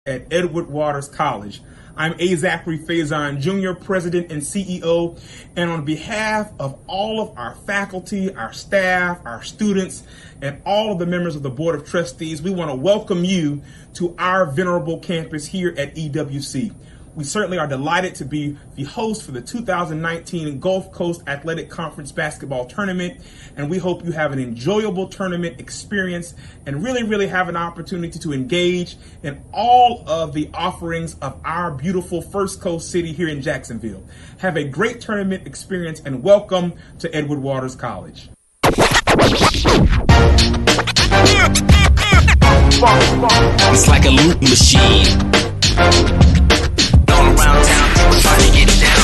at Edward Waters College. I'm A. Zachary Faison, Jr., President and CEO, and on behalf of all of our faculty, our staff, our students, and all of the members of the Board of Trustees, we want to welcome you to our venerable campus here at EWC. We certainly are delighted to be the host for the 2019 Gulf Coast Athletic Conference Basketball Tournament, and we hope you have an enjoyable tournament experience and really have an opportunity to engage in all of the offerings of our beautiful First Coast city here in Jacksonville. Have a great tournament experience and welcome to Edward Waters College. It's like a loop machine. All around town, people trying to get down.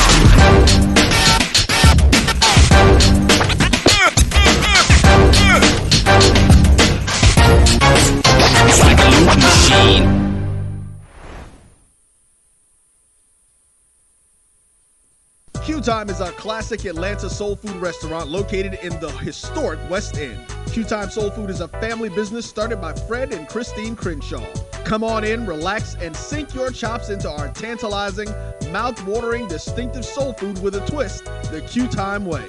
It's like a loop machine. Q Time is a classic Atlanta soul food restaurant located in the historic West End. Q Time Soul Food is a family business started by Fred and Christine Crenshaw. Come on in, relax, and sink your chops into our tantalizing, mouth-watering, distinctive soul food with a twist, the Q Time way.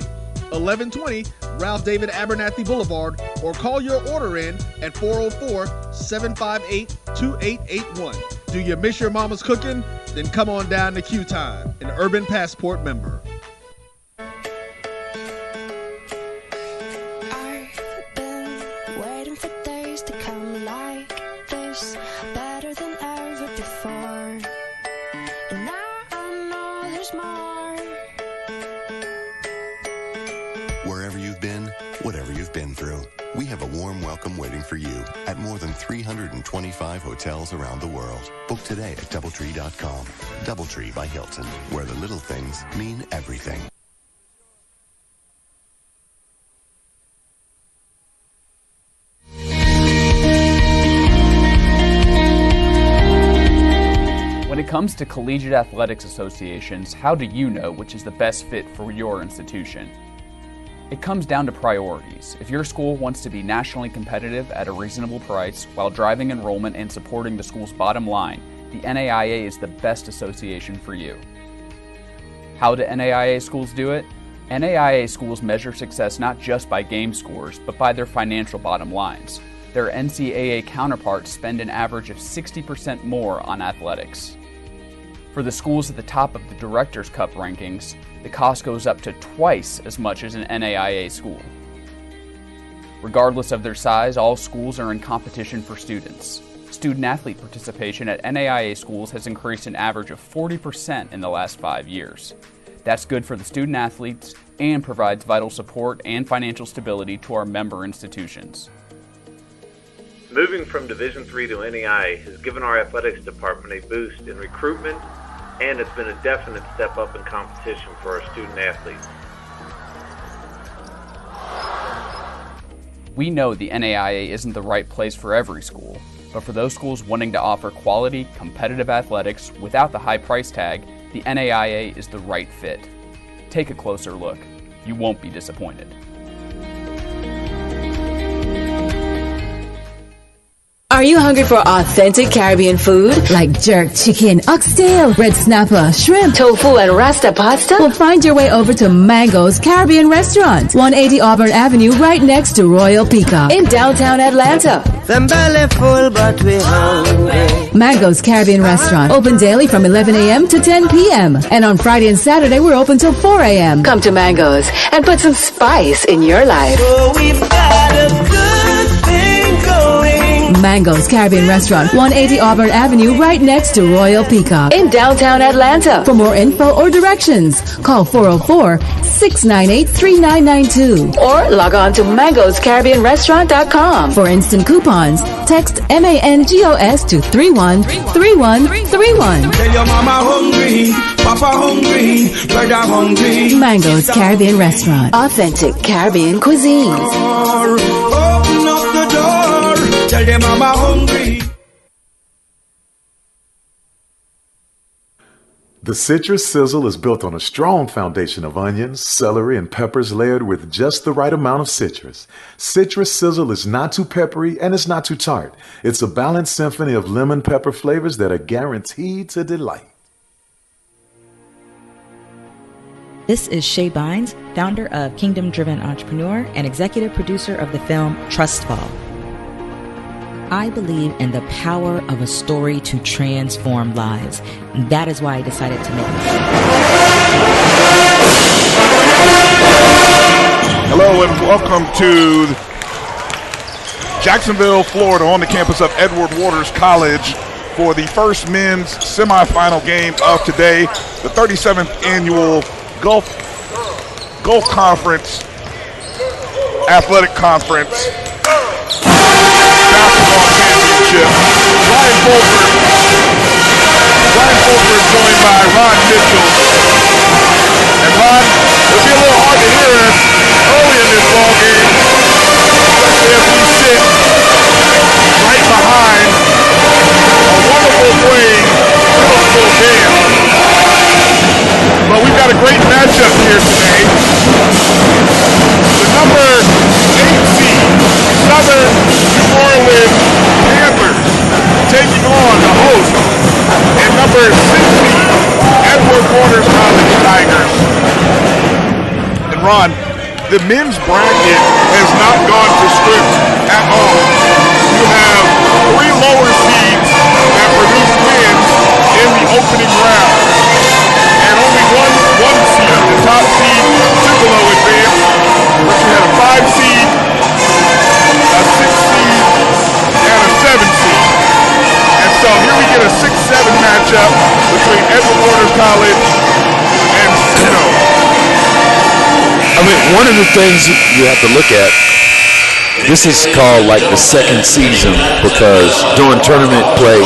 1120 Ralph David Abernathy Boulevard, or call your order in at 404-758-2881. Do you miss your mama's cooking? Then come on down to Q Time, an Urban Passport member. I've been waiting for days to come like this, better than ever before. And now I know there's more. Wherever you've been, whatever you've been through, we have a warm welcome waiting for you at more than 325 hotels around the world. Book today at DoubleTree.com. DoubleTree by Hilton, where the little things mean everything. When it comes to collegiate athletics associations, how do you know which is the best fit for your institution? It comes down to priorities. If your school wants to be nationally competitive at a reasonable price while driving enrollment and supporting the school's bottom line, the NAIA is the best association for you. How do NAIA schools do it? NAIA schools measure success not just by game scores, but by their financial bottom lines. Their NCAA counterparts spend an average of 60% more on athletics. For the schools at the top of the Directors' Cup rankings, the cost goes up to twice as much as an NAIA school. Regardless of their size, all schools are in competition for students. Student-athlete participation at NAIA schools has increased an average of 40% in the last 5 years. That's good for the student-athletes and provides vital support and financial stability to our member institutions. Moving from Division III to NAIA has given our athletics department a boost in recruitment, and it's been a definite step up in competition for our student athletes. We know the NAIA isn't the right place for every school, but for those schools wanting to offer quality, competitive athletics without the high price tag, the NAIA is the right fit. Take a closer look. You won't be disappointed. Are you hungry for authentic Caribbean food like jerk chicken, oxtail, red snapper, shrimp, tofu, and rasta pasta? Well, find your way over to Mango's Caribbean Restaurant, 180 Auburn Avenue, right next to Royal Peacock in downtown Atlanta. Them belly full, but we hungry. Mango's Caribbean Restaurant, open daily from 11 a.m. to 10 p.m. And on Friday and Saturday, we're open till 4 a.m. Come to Mango's and put some spice in your life. So we've got a good thing going. Mango's Caribbean Restaurant, 180 Auburn Avenue, right next to Royal Peacock in downtown Atlanta. For more info or directions, call 404-698-3992 or log on to mangoscaribbeanrestaurant.com. For instant coupons, text MANGOS to 313131. Tell your mama hungry, papa hungry, brother hungry. Mango's Caribbean Restaurant, authentic Caribbean cuisine. Open up the door, tell them mama hungry. The Citrus Sizzle is built on a strong foundation of onions, celery, and peppers layered with just the right amount of citrus. Citrus Sizzle is not too peppery and it's not too tart. It's a balanced symphony of lemon pepper flavors that are guaranteed to delight. This is Shay Bynes, founder of Kingdom Driven Entrepreneur and executive producer of the film Trust Fall. I believe in the power of a story to transform lives. That is why I decided to make this. Hello and welcome to Jacksonville, Florida, on the campus of Edward Waters College for the first men's semifinal game of today, the 37th annual Gulf Conference Athletic Conference Basketball Championship. Ryan Fulford is joined by Ron Mitchell. And Ron, it'll be a little hard to hear us early in this ball game, especially as we sit right behind a wonderful playing middle school band. But we've got a great matchup here today. The number 8 seed, Southern New Orleans Panthers, taking on the host, and number 6 seed, Edward Waters College Tigers. And Ron, the men's bracket has not gone to script at all. You have 3 lower seeds that produce wins in the opening round, and only one seed, the top seed, Tupelo advanced, but you had a 5 seed, a 6 seed, and a 7 seed. And so here we get a 6-7 matchup between Edward Waters College and Sino. I mean, one of the things you have to look at, this is called like the second season, because during tournament play,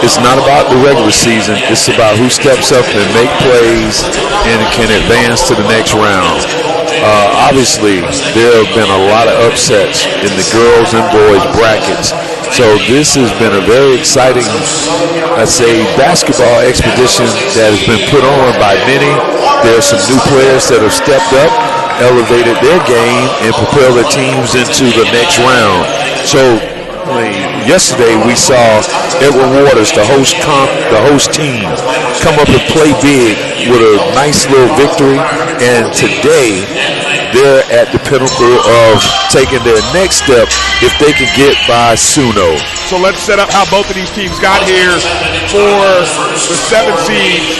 it's not about the regular season. It's about who steps up and make plays and can advance to the next round. Obviously, there have been a lot of upsets in the girls and boys brackets. So this has been a very exciting, I'd say, basketball expedition that has been put on by many. There are some new players that have stepped up, elevated their game, and propelled their teams into the next round. So yesterday we saw Edward Waters, the host team, come up and play big with a nice little victory, and today they're at the pinnacle of taking their next step if they can get by Suno. So let's set up how both of these teams got here. For the 7 seed,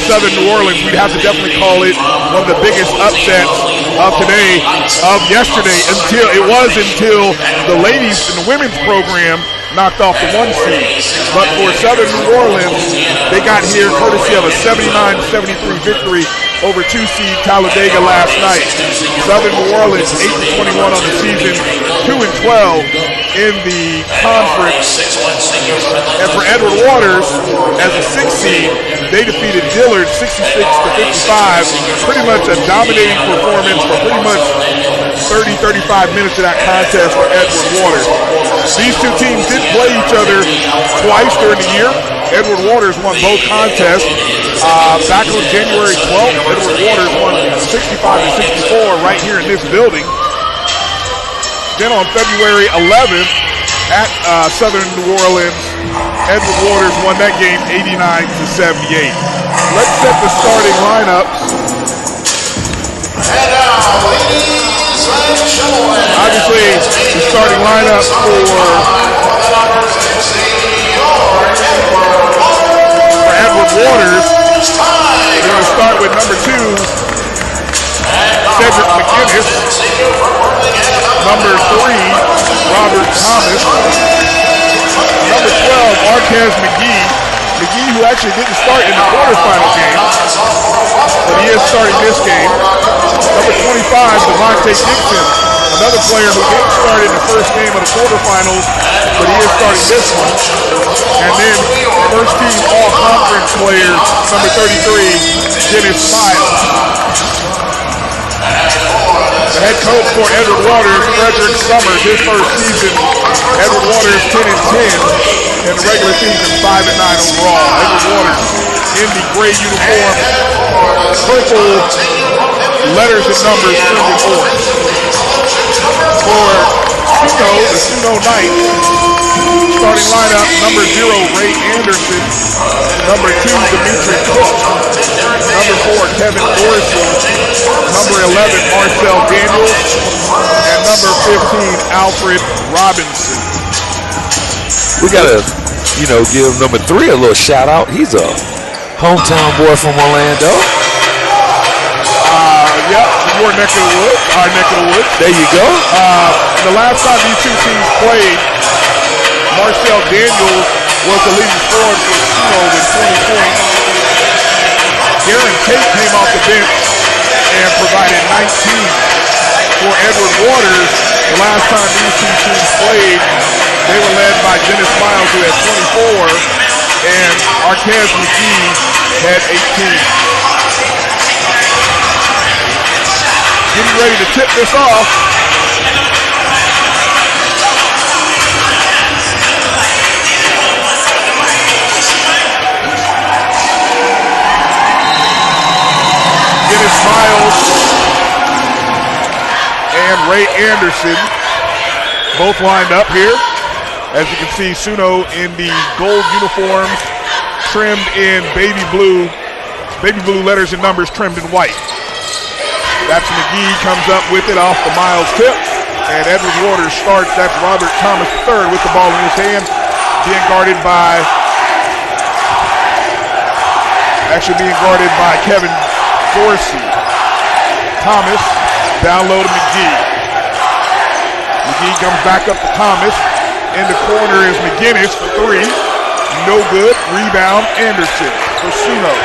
Southern New Orleans, we'd have to definitely call it one of the biggest upsets of today, of yesterday, until the ladies in the women's program knocked off the 1 seed. But for Southern New Orleans, they got here courtesy of a 79-73 victory over 2 seed Talladega last night. Southern New Orleans 8-21 on the season, 2-12 in the conference. And for Edward Waters, as a 6 seed, they defeated Dillard 66-55. Pretty much a dominating performance for pretty much 30-35 minutes of that contest for Edward Waters. These two teams did play each other twice during the year. Edward Waters won both contests. Back on January 12th, Edward Waters won 65-64 right here in this building. Then on February 11th at Southern New Orleans, Edward Waters won that game 89-78. Let's set the starting lineups. Obviously, the starting lineup for Edward Waters, we're going to start with number 2, Cedric McGinnis. Number 3, Robert Thomas. Number 12, Marquez McGee. McGee, who actually didn't start in the quarterfinal game, but he is starting this game. Number 25, Devontae Dixon, another player who didn't start in the first game of the quarterfinals, but he is starting this one. And then first team all-conference player, number 33, Dennis Miles. The head coach for Edward Waters, Frederick Summers, his first season. Edward Waters 10-10 in the regular season, 5-9 overall. Edward Waters in the gray uniform, purple letters and numbers trimmed in orange. For Suno, the Suno Knights, starting lineup, number 0, Ray Anderson, number 2, Dimitri Cook, number 4, Kevin Dorsey, number 11, Marcel Daniels, and number 15, Alfred Robinson. We gotta, give number 3 a little shout out. He's a hometown boy from Orlando. Your neck of the woods, our neck of the woods. There you go. The last time these two teams played, Marcel Daniels was the leading scorer for Suno with 20 points. Garen Tate came off the bench and provided 19 for Edward Waters. The last time these two teams played, they were led by Dennis Miles, who had 24, and Arquez McGee had 18. Getting ready to tip this off. Dennis Miles and Ray Anderson both lined up here. As you can see, Suno in the gold uniforms, trimmed in baby blue letters and numbers trimmed in white. That's McGee, comes up with it off the Miles tip. And Edward Waters starts. That's Robert Thomas III with the ball in his hand. Being guarded by Kevin Dorsey. Thomas down low to McGee. McGee comes back up to Thomas. In the corner is McGinnis for 3. No good. Rebound Anderson for Suno.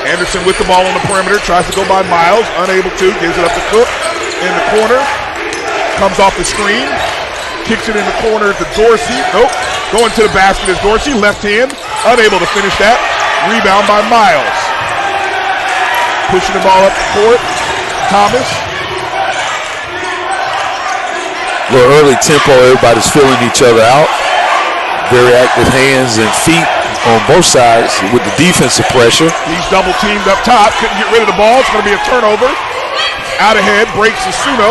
Anderson with the ball on the perimeter, tries to go by Miles, unable to, gives it up to Cook in the corner, comes off the screen, kicks it in the corner to Dorsey, nope, going to the basket is Dorsey, left hand, unable to finish that, rebound by Miles. Pushing the ball up the court, Thomas. A little early tempo, everybody's filling each other out. Very active hands and feet on both sides with the defensive pressure. He's double teamed up top, couldn't get rid of the ball. It's going to be a turnover. Out ahead, breaks to Suno.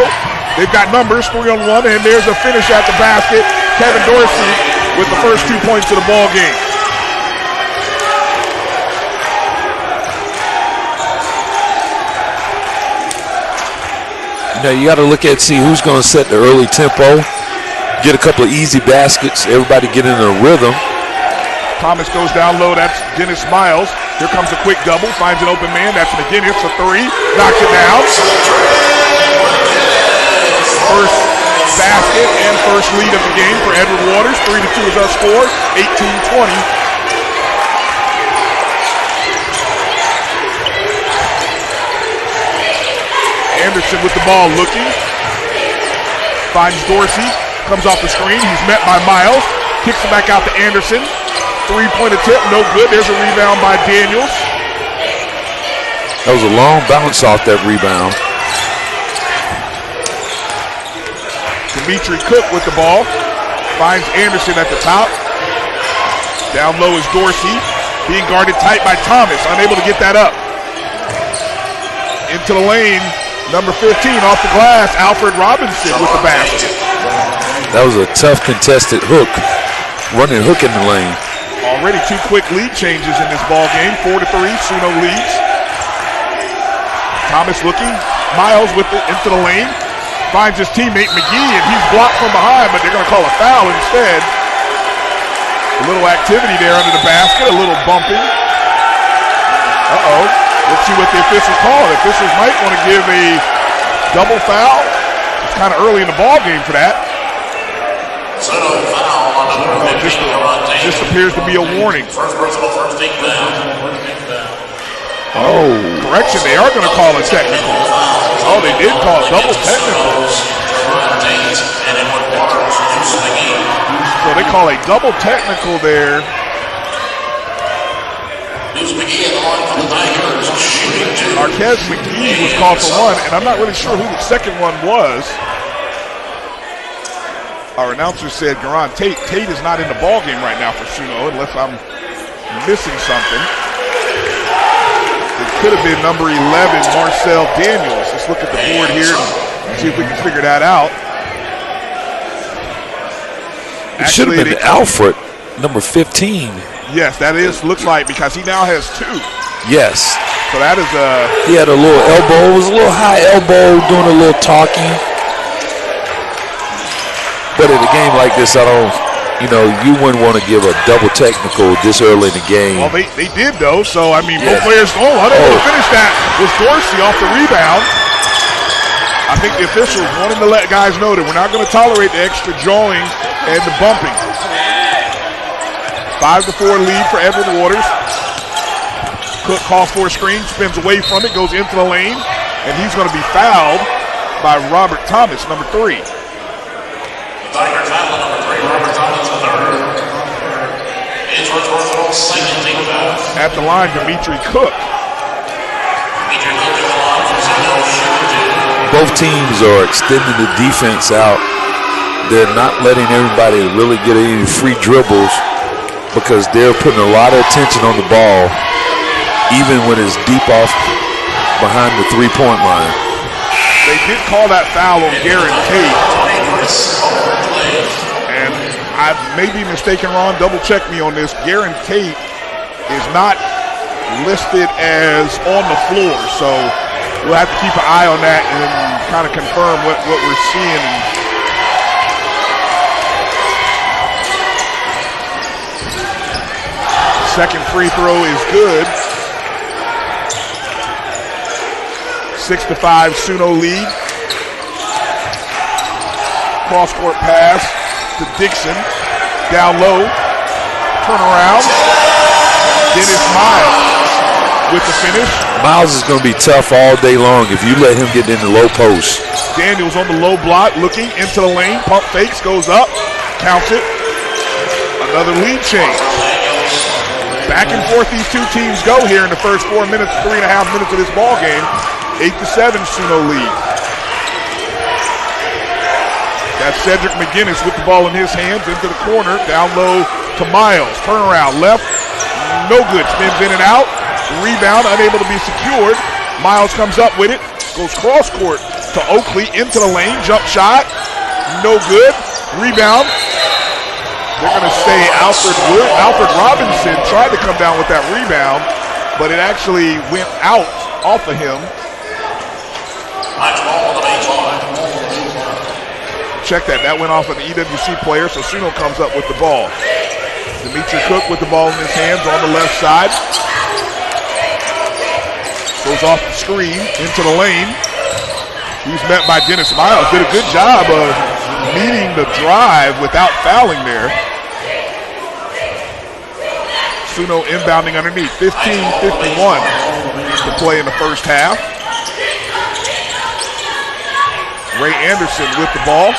They've got numbers, 3-on-1, and there's a finish at the basket. Kevin Dorsey with the first 2 points of the ball game. You got to look at, see who's going to set the early tempo, get a couple of easy baskets, everybody get in a rhythm. Thomas goes down low, that's Dennis Miles. Here comes a quick double, finds an open man, that's McGinnis for 3, knocks it down. First basket and first lead of the game for Edward Waters. 3-2 is our score, 18-20. Anderson with the ball looking. Finds Dorsey, comes off the screen, he's met by Miles, kicks it back out to Anderson. 3-point attempt, no good. There's a rebound by Daniels. That was a long bounce off that rebound. Dimitri Cook with the ball. Finds Anderson at the top. Down low is Dorsey. Being guarded tight by Thomas. Unable to get that up. Into the lane. Number 15 off the glass. Alfred Robinson with the basket. That was a tough contested hook. Running hook in the lane. Already 2 quick lead changes in this ball game. 4-3, Suno leads. Thomas looking. Miles with it into the lane. Finds his teammate McGee, and he's blocked from behind, but they're going to call a foul instead. A little activity there under the basket, a little bumping. Uh-oh. Let's see what the officials call. The officials might want to give a double foul. It's kind of early in the ball game for that. Just appears to be a warning. Oh, correction, they are going to call a technical. Oh, they did call a double technical. So they call a double technical there. Arquez McGee was called for 1, and I'm not really sure who the second one was. Our announcer said Garan Tate. Tate is not in the ball game right now for Suno, unless I'm missing something. It could have been number 11, Marcel Daniels. Let's look at the board here and see if we can figure that out. It should have been Alfred, number 15. Yes, that looks like, because he now has 2. Yes. So that is he had a little elbow. It was a little high elbow, doing a little talking. But in a game like this, you wouldn't want to give a double technical this early in the game. Well, they did, though. So, I mean, both players, unable to finish that was Dorsey off the rebound. I think the officials wanted to let guys know that we're not going to tolerate the extra jawing and the bumping. 5-4 lead for Edward Waters. Cook calls for a screen, spins away from it, goes into the lane, and he's going to be fouled by Robert Thomas, number 3. Tiger foul number 3, Robert Thomas, the third. Is personal second team foul. At the line, Dimitri Cook. Dimitri Cook at the line for Zeno shooting. Both teams are extending the defense out. They're not letting everybody really get any free dribbles because they're putting a lot of attention on the ball, even when it's deep off behind the three-point line. They did call that foul on Garen Tate. And I may be mistaken, Ron, double-check me on this. Garen Tate is not listed as on the floor, so we'll have to keep an eye on that and kind of confirm what we're seeing. Second free throw is good. 6-5 Suno lead. Cross-court pass to Dixon. Down low. Turn around. Dennis Miles with the finish. Miles is going to be tough all day long if you let him get in the low post. Daniels on the low block, looking into the lane. Pump fakes, goes up, counts it. Another lead change. Back and forth these two teams go here in the first 4 minutes, 3.5 minutes of this ball game. 8-7 Suno lead. That's Cedric McGinnis with the ball in his hands into the corner, down low to Miles. Turnaround left, no good. Spins in and out. Rebound unable to be secured. Miles comes up with it, goes cross court to Oakley into the lane. Jump shot, no good. Rebound. They're going to say Alfred Robinson tried to come down with that rebound, but it actually went out off of him. Check that. That went off of the EWC player, so Suno comes up with the ball. Dimitri Cook with the ball in his hands on the left side. Goes off the screen into the lane. He's met by Dennis Miles. Did a good job of meeting the drive without fouling there. Suno inbounding underneath. 15-51 to play in the first half. Ray Anderson with the ball.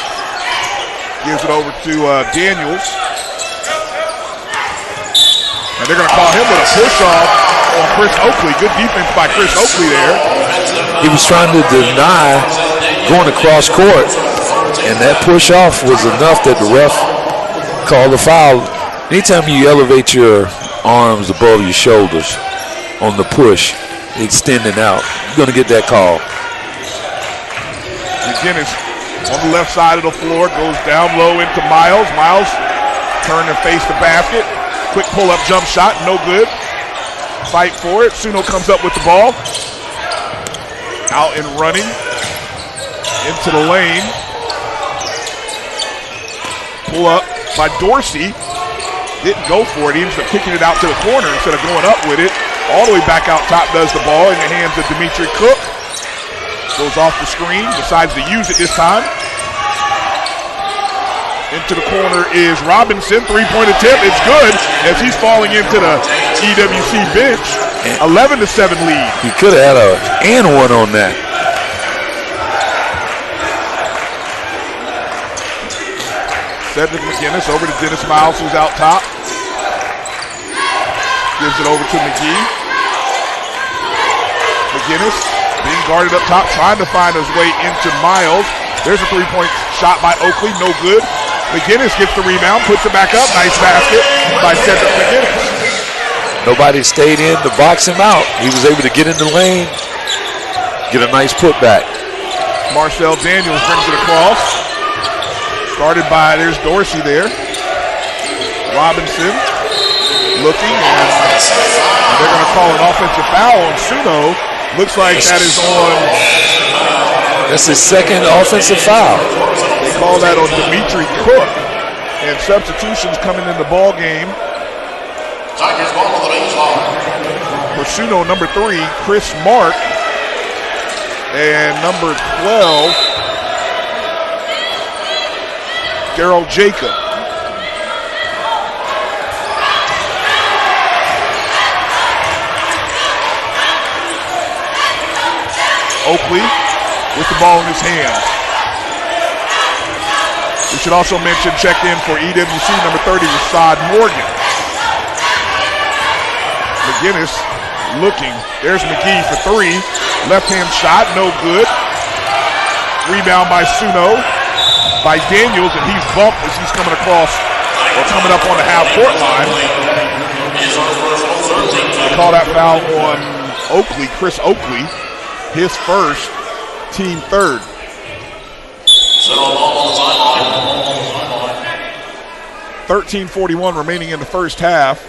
Gives it over to Daniels. And they're going to call him with a push-off on Chris Oakley. Good defense by Chris Oakley there. He was trying to deny going across court, and that push-off was enough that the ref called the foul. Anytime you elevate your arms above your shoulders on the push, extending out, you're going to get that call. McGinnis on the left side of the floor, goes down low into Miles. Miles turn and face the basket. Quick pull-up jump shot, no good. Fight for it. Suno comes up with the ball. Out and running into the lane. Pull up by Dorsey. Didn't go for it. He ends up kicking it out to the corner instead of going up with it. All the way back out top does the ball in the hands of Dimitri Cook. Goes off the screen, decides to use it this time. Into the corner is Robinson. Three-point attempt. It's good as he's falling into the EWC bench. 11-7 lead. He could have had an and one on that. Cedric McGinnis over to Dennis Miles, who's out top. Gives it over to McGee. McGinnis being guarded up top, trying to find his way into Miles. There's a three-point shot by Oakley, no good. McGinnis gets the rebound, puts it back up. Nice basket by Cedric McGinnis. Nobody stayed in to box him out. He was able to get in the lane, get a nice putback. Marcel Daniels brings it across. Started by, there's Dorsey there. Robinson looking, and they're going to call an offensive foul on Suno. Looks like that is on. That's his second offensive foul. They call that on Dimitri Cook. And substitutions coming in the ball game. Tigers ball to the baseline. For Suno, number 3, Chris Mark. And number 12, Daryl Jacob. Oakley with the ball in his hands. We should also mention checked in for EWC number 30, Rashad Morgan. McGinnis looking. There's McGee for 3. Left-hand shot, no good. Rebound by Suno, by Daniels, and he's bumped as he's coming across or coming up on the half-court line. They call that foul on Oakley, Chris Oakley. His first, team third. 13:41 remaining in the first half.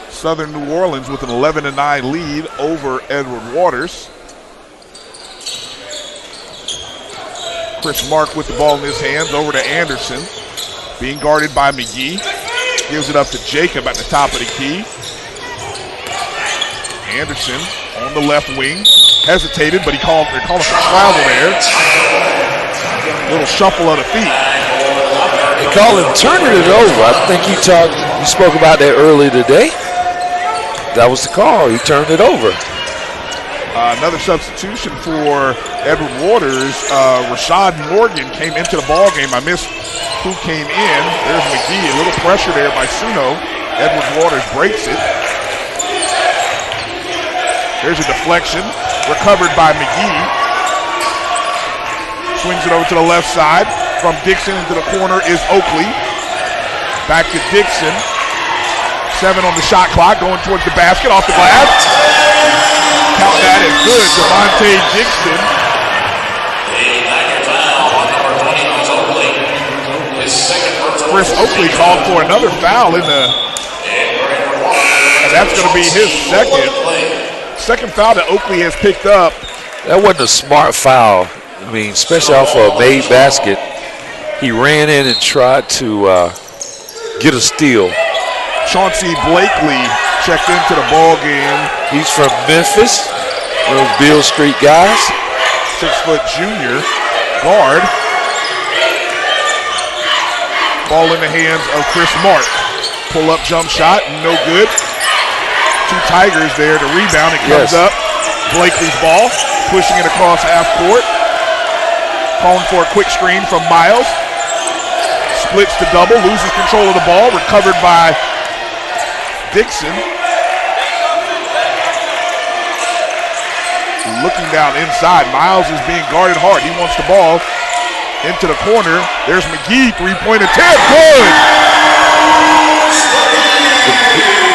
Southern New Orleans with an 11-9 lead over Edward Waters. Chris Mark with the ball in his hands over to Anderson. Being guarded by McGee. Gives it up to Jacob at the top of the key. Anderson on the left wing. Hesitated, but they're calling for travel there. Little shuffle of the feet. They call him turning it over. I think you spoke about that earlier today. That was the call. He turned it over. Another substitution for Edward Waters. Rashad Morgan came into the ball game. I missed who came in. There's McGee. A little pressure there by Suno. Edward Waters breaks it. There's a deflection. Recovered by McGee. Swings it over to the left side. From Dixon into the corner is Oakley. Back to Dixon. 7 on the shot clock, going towards the basket, off the glass. Count that as good. Devontae Dixon. Chris Oakley called for another foul in the, and that's going to be his second foul that Oakley has picked up. That wasn't a smart foul. I mean, especially off of a made basket. He ran in and tried to get a steal. Chauncey Blakely checked into the ball game. He's from Memphis, one of those Beale Street guys. 6-foot junior guard. Ball in the hands of Chris Mark. Pull up jump shot, no good. 2 Tigers there to rebound. It comes up. Blakely's ball, pushing it across half court. Calling for a quick screen from Miles. Splits the double, loses control of the ball, recovered by Dixon. Looking down inside, Miles is being guarded hard. He wants the ball into the corner. There's McGee, 3-point attempt, good!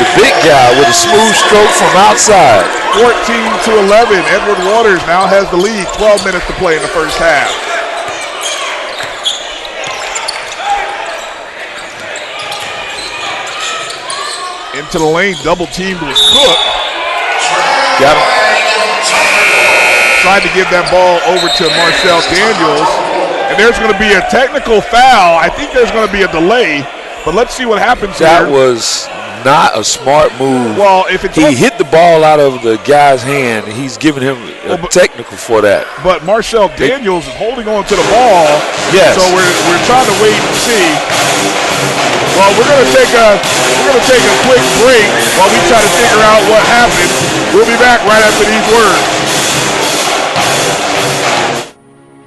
The big guy with a smooth stroke from outside. 14-11, Edward Waters now has the lead. 12 minutes to play in the first half. Into the lane, double teamed with Cook. Got him. Tried to give that ball over to Marcel Daniels. And there's going to be a technical foul. I think there's going to be a delay. But let's see what happens here. That was not a smart move. Well, if it's he hit the ball out of the guy's hand, and he's giving him a technical for that. But Marcel Daniels is holding on to the ball. Yes. So we're trying to wait and see. Well, we're gonna take a quick break while we try to figure out what happened. We'll be back right after these words.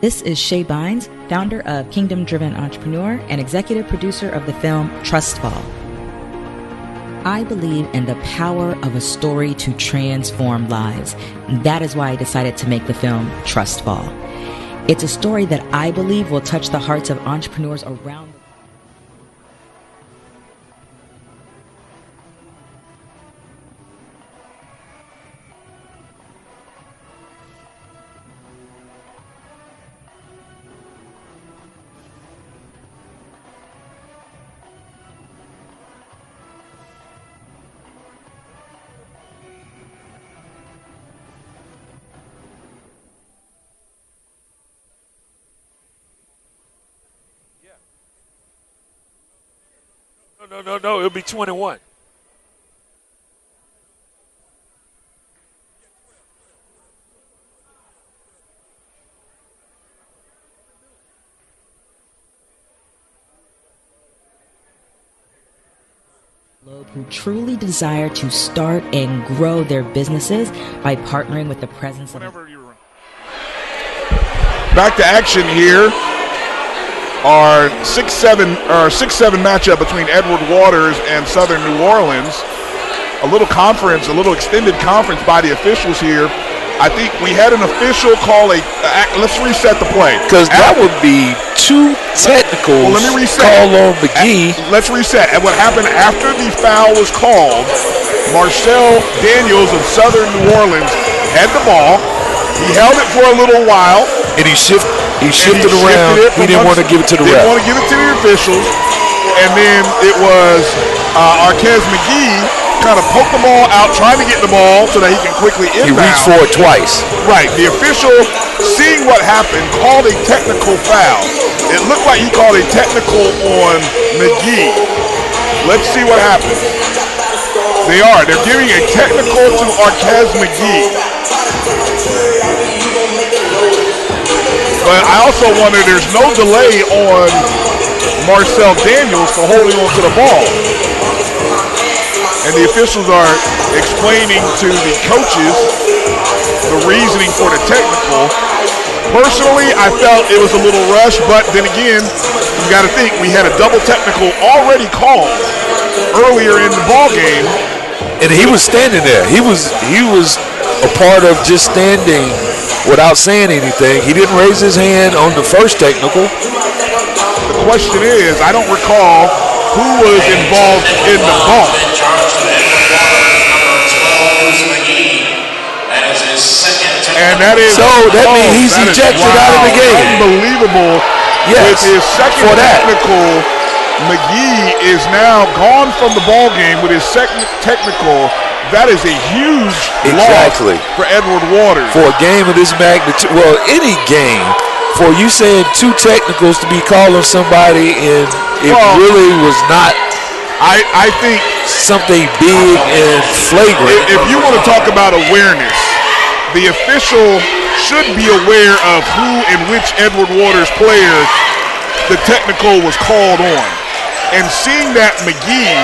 This is Shay Bynes, founder of Kingdom Driven Entrepreneur and executive producer of the film Trustfall. I believe in the power of a story to transform lives. That is why I decided to make the film Trustfall. It's a story that I believe will touch the hearts of entrepreneurs around the world. No. It'll be 21. Who truly desire to start and grow their businesses by partnering with the presence of. Back to action here. Our 6-7 matchup between Edward Waters and Southern New Orleans. A little conference, a little extended conference by the officials here. I think we had an official call let's reset the play. Because that would be two technicals let me reset. Call on McGee. Let's reset. And what happened after the foul was called, Marcel Daniels of Southern New Orleans had the ball. He held it for a little while. And he shifted around. He didn't want to give it to the ref. Didn't want to give it to the officials. And then it was Arquez McGee kind of poked the ball out, trying to get the ball so that he can quickly inbound. He reached for it twice. Right. The official, seeing what happened, called a technical foul. It looked like he called a technical on McGee. Let's see what happens. They're giving a technical to Arquez McGee. But I also wonder, there's no delay on Marcel Daniels for holding on to the ball. And the officials are explaining to the coaches the reasoning for the technical. Personally, I felt it was a little rushed, but then again, you got to think, we had a double technical already called earlier in the ball game. And he was standing there. He was a part of just standing without saying anything. He didn't raise his hand on the first technical. The question is, I don't recall who was involved in the ball. And that is means he's ejected out of the game. Unbelievable. Yes. With his second technical, McGee is now gone from the ball game with his second technical. That is a huge loss for Edward Waters. For a game of this magnitude, well, any game, for you saying two technicals to be called on somebody and it really was not, I think, something big and flagrant. If you want to talk about awareness, the official should be aware of who and which Edward Waters player the technical was called on. And seeing that McGee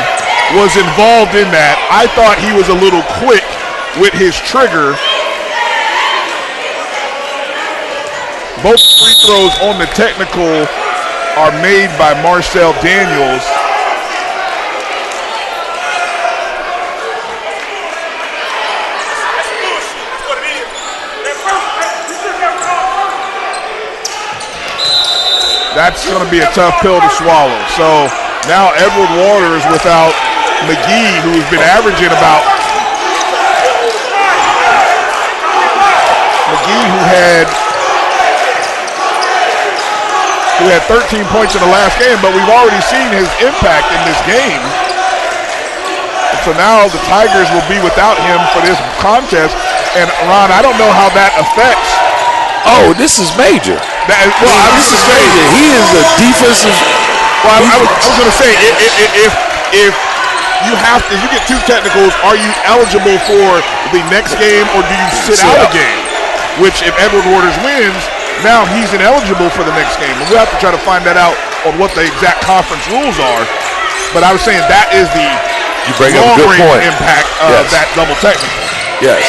was involved in that, I thought he was a little quick with his trigger. Both free throws on the technical are made by Marcel Daniels. That's going to be a tough pill to swallow. So now Edward Waters without McGee, who's been averaging about, McGee who had 13 points in the last game, but we've already seen his impact in this game. And so now the Tigers will be without him for this contest. And Ron, I don't know how that affects. Oh, this is major. This is major. He is a defensive. Well, I was going to say, if you get two technicals, are you eligible for the next game, or do you sit out a game? Which, if Edward Waters wins, now he's ineligible for the next game. And we'll have to try to find that out on what the exact conference rules are. But I was saying that is the long-range impact of that double technical. Yes.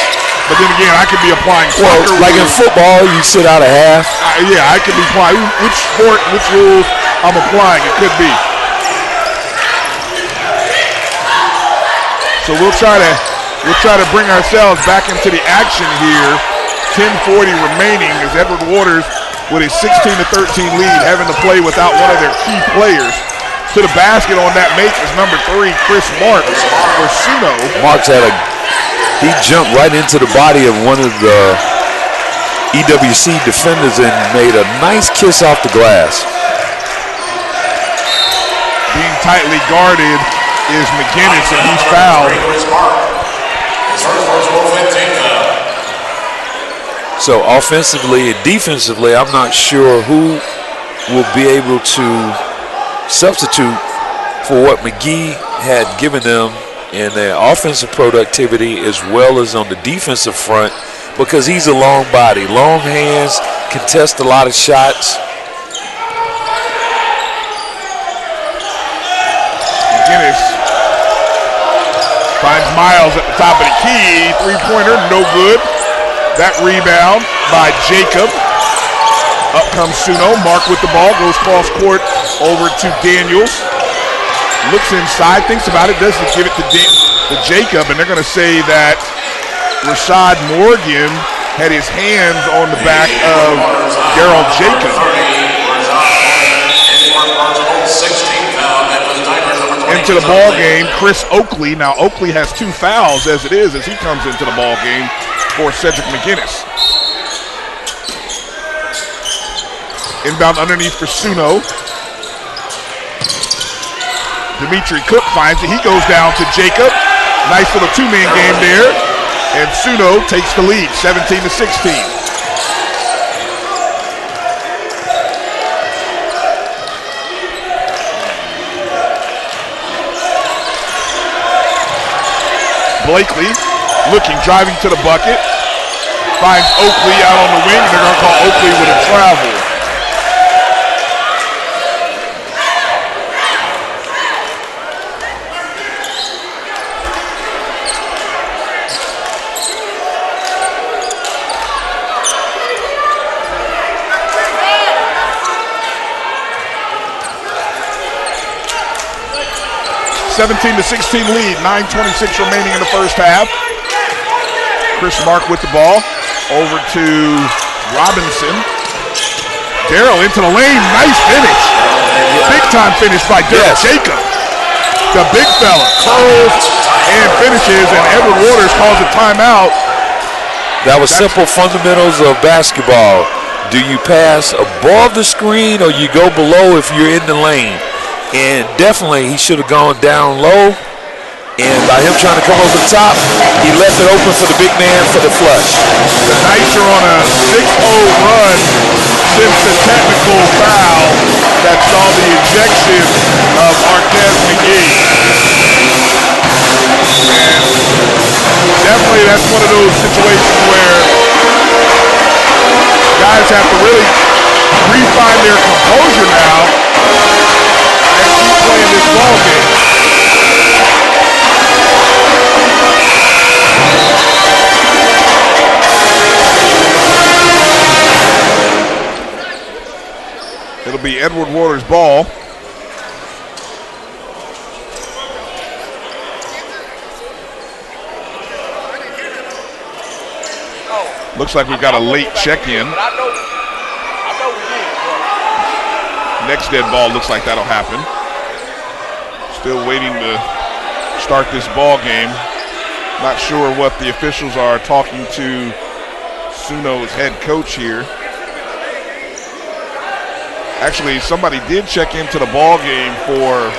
But then again, I could be applying soccer. Like in football, you sit out a half. Yeah, I could be applying which sport, which rules I'm applying. It could be. So we'll try to bring ourselves back into the action here. 10:40 remaining as Edward Waters with a 16-13 lead, having to play without one of their key players. To the basket on that make is number 3, Chris Marks for Suno. Marks he jumped right into the body of one of the EWC defenders and made a nice kiss off the glass. Being tightly guarded is McGinnis, and he's fouled. So offensively and defensively, I'm not sure who will be able to substitute for what McGee had given them in their offensive productivity as well as on the defensive front, because he's a long body, long hands, contest a lot of shots. McGinnis finds Miles at the top of the key. Three-pointer, no good. That rebound by Jacob. Up comes Suno. Mark with the ball, goes cross-court over to Daniels. Looks inside, thinks about it, doesn't give it to Jacob, and they're going to say that Rashad Morgan had his hands on the back of Daryl Jacob. Into the ball game, Chris Oakley. Now Oakley has 2 fouls as it is, as he comes into the ball game for Cedric McGinnis. Inbound underneath for Suno. Dimitri Cook finds it. He goes down to Jacob. Nice little 2-man game there. And Suno takes the lead, 17-16. Blakely looking, driving to the bucket. Finds Oakley out on the wing, and they're going to call Oakley with a travel. A 17-16 lead, 9:26 remaining in the first half. Chris Mark with the ball, over to Robinson. Darrell into the lane, nice finish. Big time finish by Darrell Jacob. The big fella curls and finishes, and Edward Waters calls a timeout. That was simple fundamentals of basketball. Do you pass above the screen or you go below if you're in the lane? And definitely he should have gone down low. And by him trying to come over the top, he left it open for the big man for the flush. The Knights are on a 6-0 run since the technical foul that saw the ejection of Arquez McGee. And definitely that's one of those situations where guys have to really refine their composure now and keep playing this ball game. It'll be Edward Waters' ball. Looks like we've got a late check-in. Next dead ball looks like that'll happen. Still waiting to start this ball game. Not sure what the officials are talking to Suno's head coach here. Actually, somebody did check into the ball game for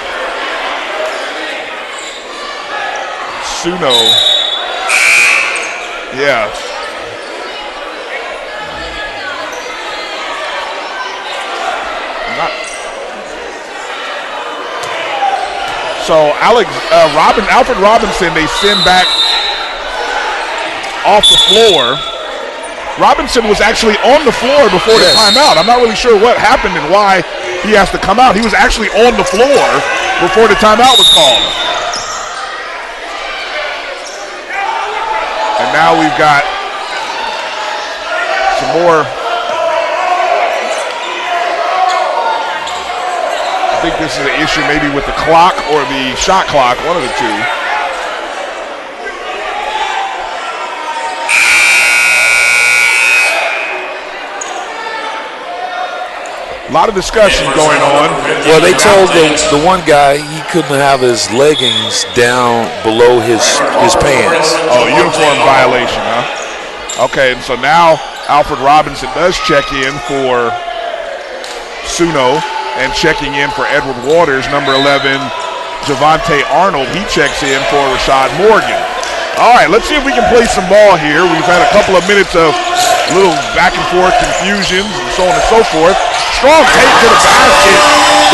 Suno. Yeah. So Alfred Robinson, they send back off the floor. Robinson was actually on the floor before the timeout. I'm not really sure what happened and why he has to come out. He was actually on the floor before the timeout was called. And now we've got some more. I think this is an issue maybe with the clock or the shot clock, one of the two. A lot of discussion going on. Well, they told the one guy he couldn't have his leggings down below his pants. Oh, uniform violation, huh? Okay, and so now Alfred Robinson does check in for Suno, and checking in for Edward Waters, number 11, Javante Arnold. He checks in for Rashad Morgan. All right, let's see if we can play some ball here. We've had a couple of minutes of little back and forth confusions and so on and so forth. Strong take to the basket.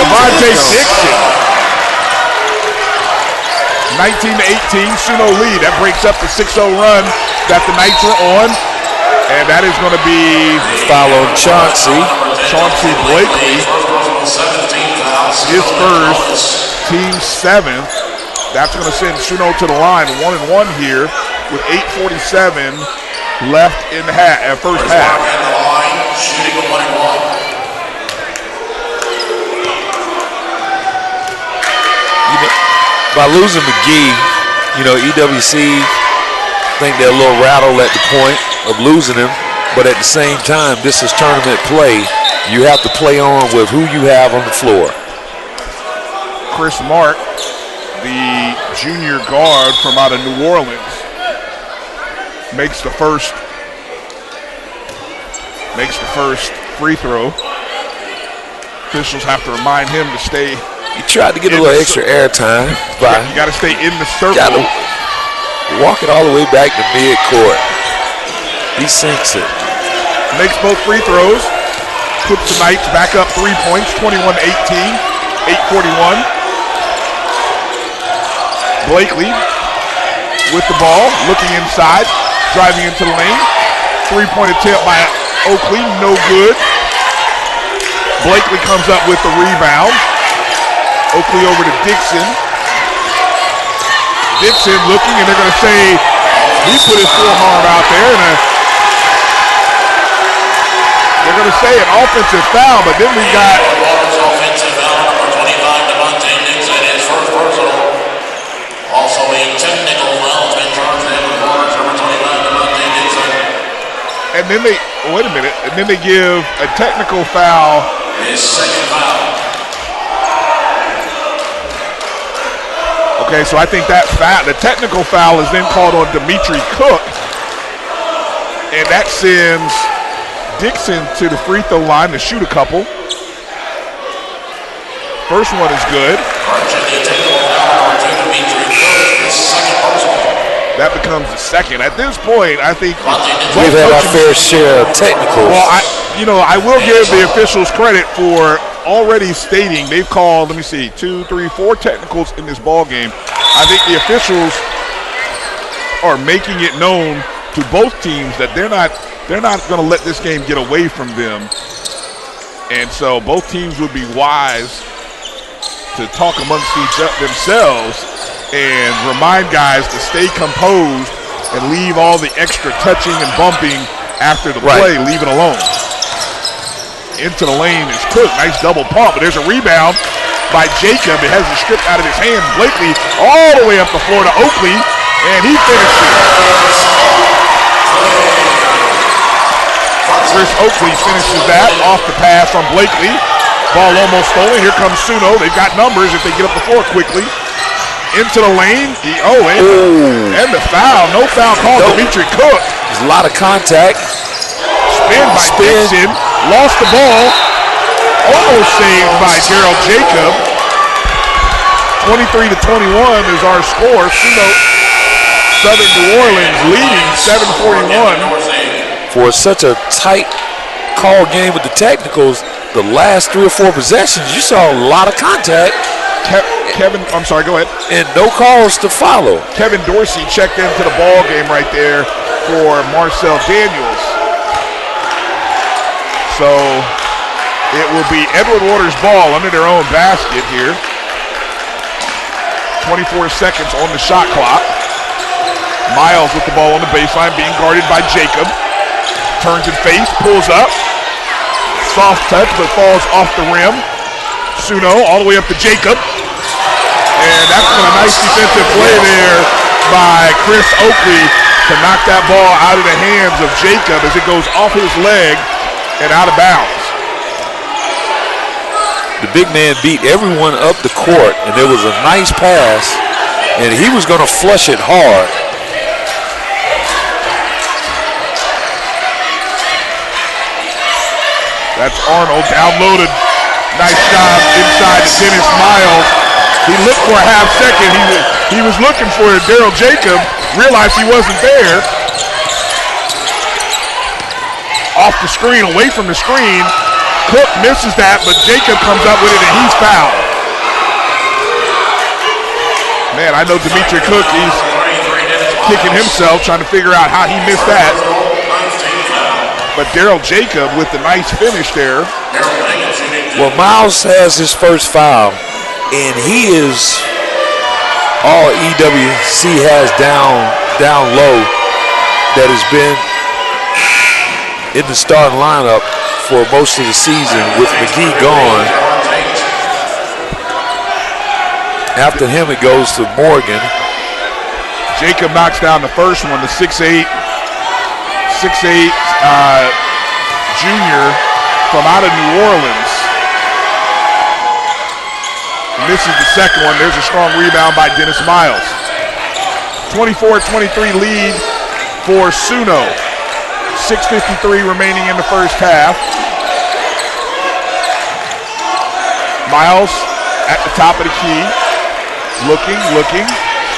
Devontae Dixon. 19-18, Suno lead. That breaks up the 6-0 run that the Knights were on. And that is going to be foul on Chauncey. Chauncey Blakely. His first, team 7th. That's going to send Suno to the line 1-1 here with 8:47 left in the first half. By losing McGee, EWC think they're a little rattled at the point of losing him, but at the same time, this is tournament play. You have to play on with who you have on the floor. Chris Mark, the junior guard from out of New Orleans, makes the first free throw. Officials have to remind him to stay. You tried to get a little extra air time. You got to stay in the circle. Got to walk it all the way back to mid-court. He sinks it. Makes both free throws. Puts the Knights back up 3 points, 21-18, 8:41. Blakely with the ball, looking inside, driving into the lane. Three-point attempt by Oakley, no good. Blakely comes up with the rebound. Oakley over to Dixon. Dixon looking, and they're going to say he put his forearm out there, and they're going to say an offensive foul, but then we got offensive foul, number 25, Devontae Dixon, his first personal. Also a technical foul has been charged in with Waters, number 25, Devontae Dixon. and then they give a technical foul. His second foul. Okay, so I think the technical foul is then called on Dimitri Cook, and that sends Dixon to the free throw line to shoot a couple. First one is good. That becomes the second. At this point, I think we've had our fair share of technicals. Well, I will give the officials credit for already stating they've called, 4 technicals in this ball game. I think the officials are making it known to both teams that they're not going to let this game get away from them. And so both teams would be wise to talk amongst themselves and remind guys to stay composed and leave all the extra touching and bumping after the play, leave it alone. Into the lane is Cook, nice double pump, but there's a rebound by Jacob. It has it stripped out of his hand. Blakely all the way up the floor to Oakley, and he finishes. Chris Oakley finishes that off the pass on Blakely. Ball almost stolen. Here comes Suno. They've got numbers if they get up the floor quickly. Into the lane. And the foul. No foul called. Dimitri Cook. There's a lot of contact. Spin by Dixon. Lost the ball. Almost saved by Gerald Jacob. 23-21 is our score. Suno, Southern New Orleans leading 7:41. For such a tight call game with the technicals, the last 3 or 4 possessions, you saw a lot of contact. Kevin, I'm sorry, go ahead. And no calls to follow. Kevin Dorsey checked into the ball game right there for Marcel Daniels. So it will be Edward Waters' ball under their own basket here. 24 seconds on the shot clock. Miles with the ball on the baseline, being guarded by Jacob. Turns and face, pulls up. Soft touch, but falls off the rim. Suno all the way up to Jacob. And that's been a nice defensive play there by Chris Oakley to knock that ball out of the hands of Jacob as it goes off his leg and out of bounds. The big man beat everyone up the court, and there was a nice pass, and he was going to flush it hard. That's Arnold downloaded. Nice job inside to Dennis Miles. He looked for a half second. He was looking for Daryl Jacob, realized he wasn't there. Off the screen, away from the screen. Cook misses that, but Jacob comes up with it and he's fouled. Man, I know Dimitri Cook, he's kicking himself, trying to figure out how he missed that. But Daryl Jacob with the nice finish there. Well, Miles has his first foul, and he is all EWC has down low that has been in the starting lineup for most of the season with McGee gone. After him, it goes to Morgan. Jacob knocks down the first one, the 6'8" junior from out of New Orleans. Misses the second one. There's a strong rebound by Dennis Miles. 24-23 lead for Suno. 6:53 remaining in the first half. Miles at the top of the key. Looking,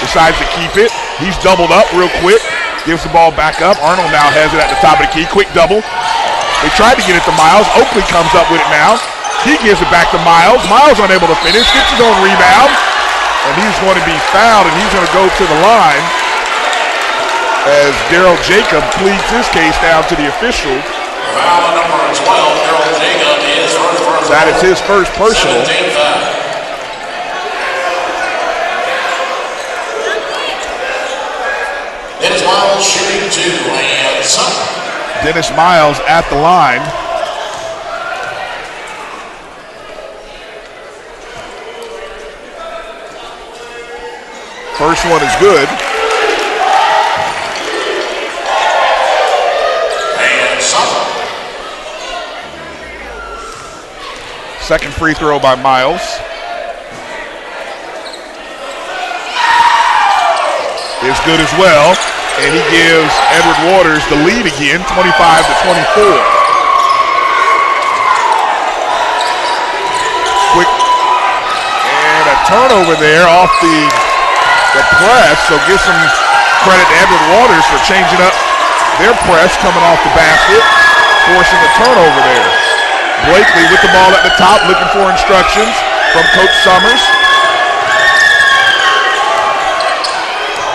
decides to keep it. He's doubled up real quick. Gives the ball back up. Arnold now has it at the top of the key. Quick double. They tried to get it to Miles. Oakley comes up with it now. He gives it back to Miles. Miles unable to finish. Gets his own rebound. And he's going to be fouled, and he's going to go to the line as Daryl Jacob pleads his case down to the official. Foul number 12, Daryl Jacob is first personal. That is his first personal. Dennis Miles shooting 2 and some. Dennis Miles at the line. First one is good. And some. Second free throw by Miles. Is good as well, and he gives Edward Waters the lead again, 25-24. Quick, and a turnover there off the press, so give some credit to Edward Waters for changing up their press coming off the basket, forcing a turnover there. Blakely with the ball at the top, looking for instructions from Coach Summers.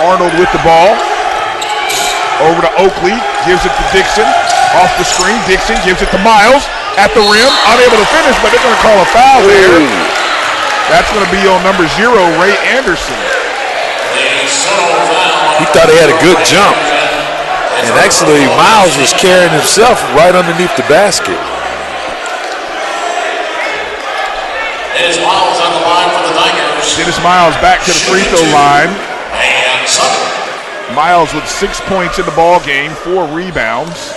Arnold with the ball. Over to Oakley. Gives it to Dixon. Off the screen. Dixon gives it to Miles. At the rim. Unable to finish, but they're going to call a foul there. That's going to be on number 0, Ray Anderson. He thought he had a good jump. And actually, Miles was carrying himself right underneath the basket. Dennis Miles on the line for the Tigers. Dennis Miles back to the free throw line. And some. Miles with 6 points in the ball game, 4 rebounds.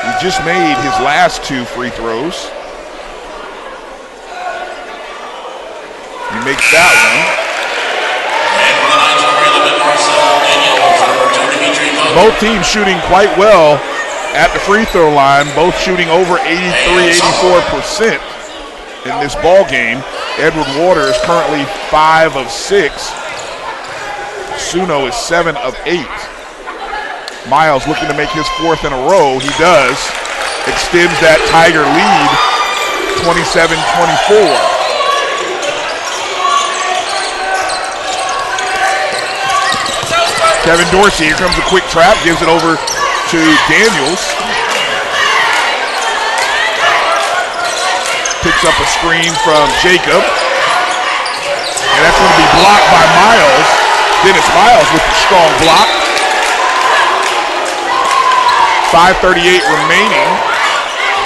He just made his last 2 free throws. He makes that one. Both teams shooting quite well at the free throw line, both shooting over 83-84% in this ball game. Edward Waters currently 5 of 6. Suno is 7 of 8. Miles looking to make his 4th in a row. He does. Extends that Tiger lead 27-24. Kevin Dorsey, here comes a quick trap, gives it over to Daniels. Picks up a screen from Jacob. And that's going to be blocked by Miles. Dennis Miles with the strong block. 5:38 remaining.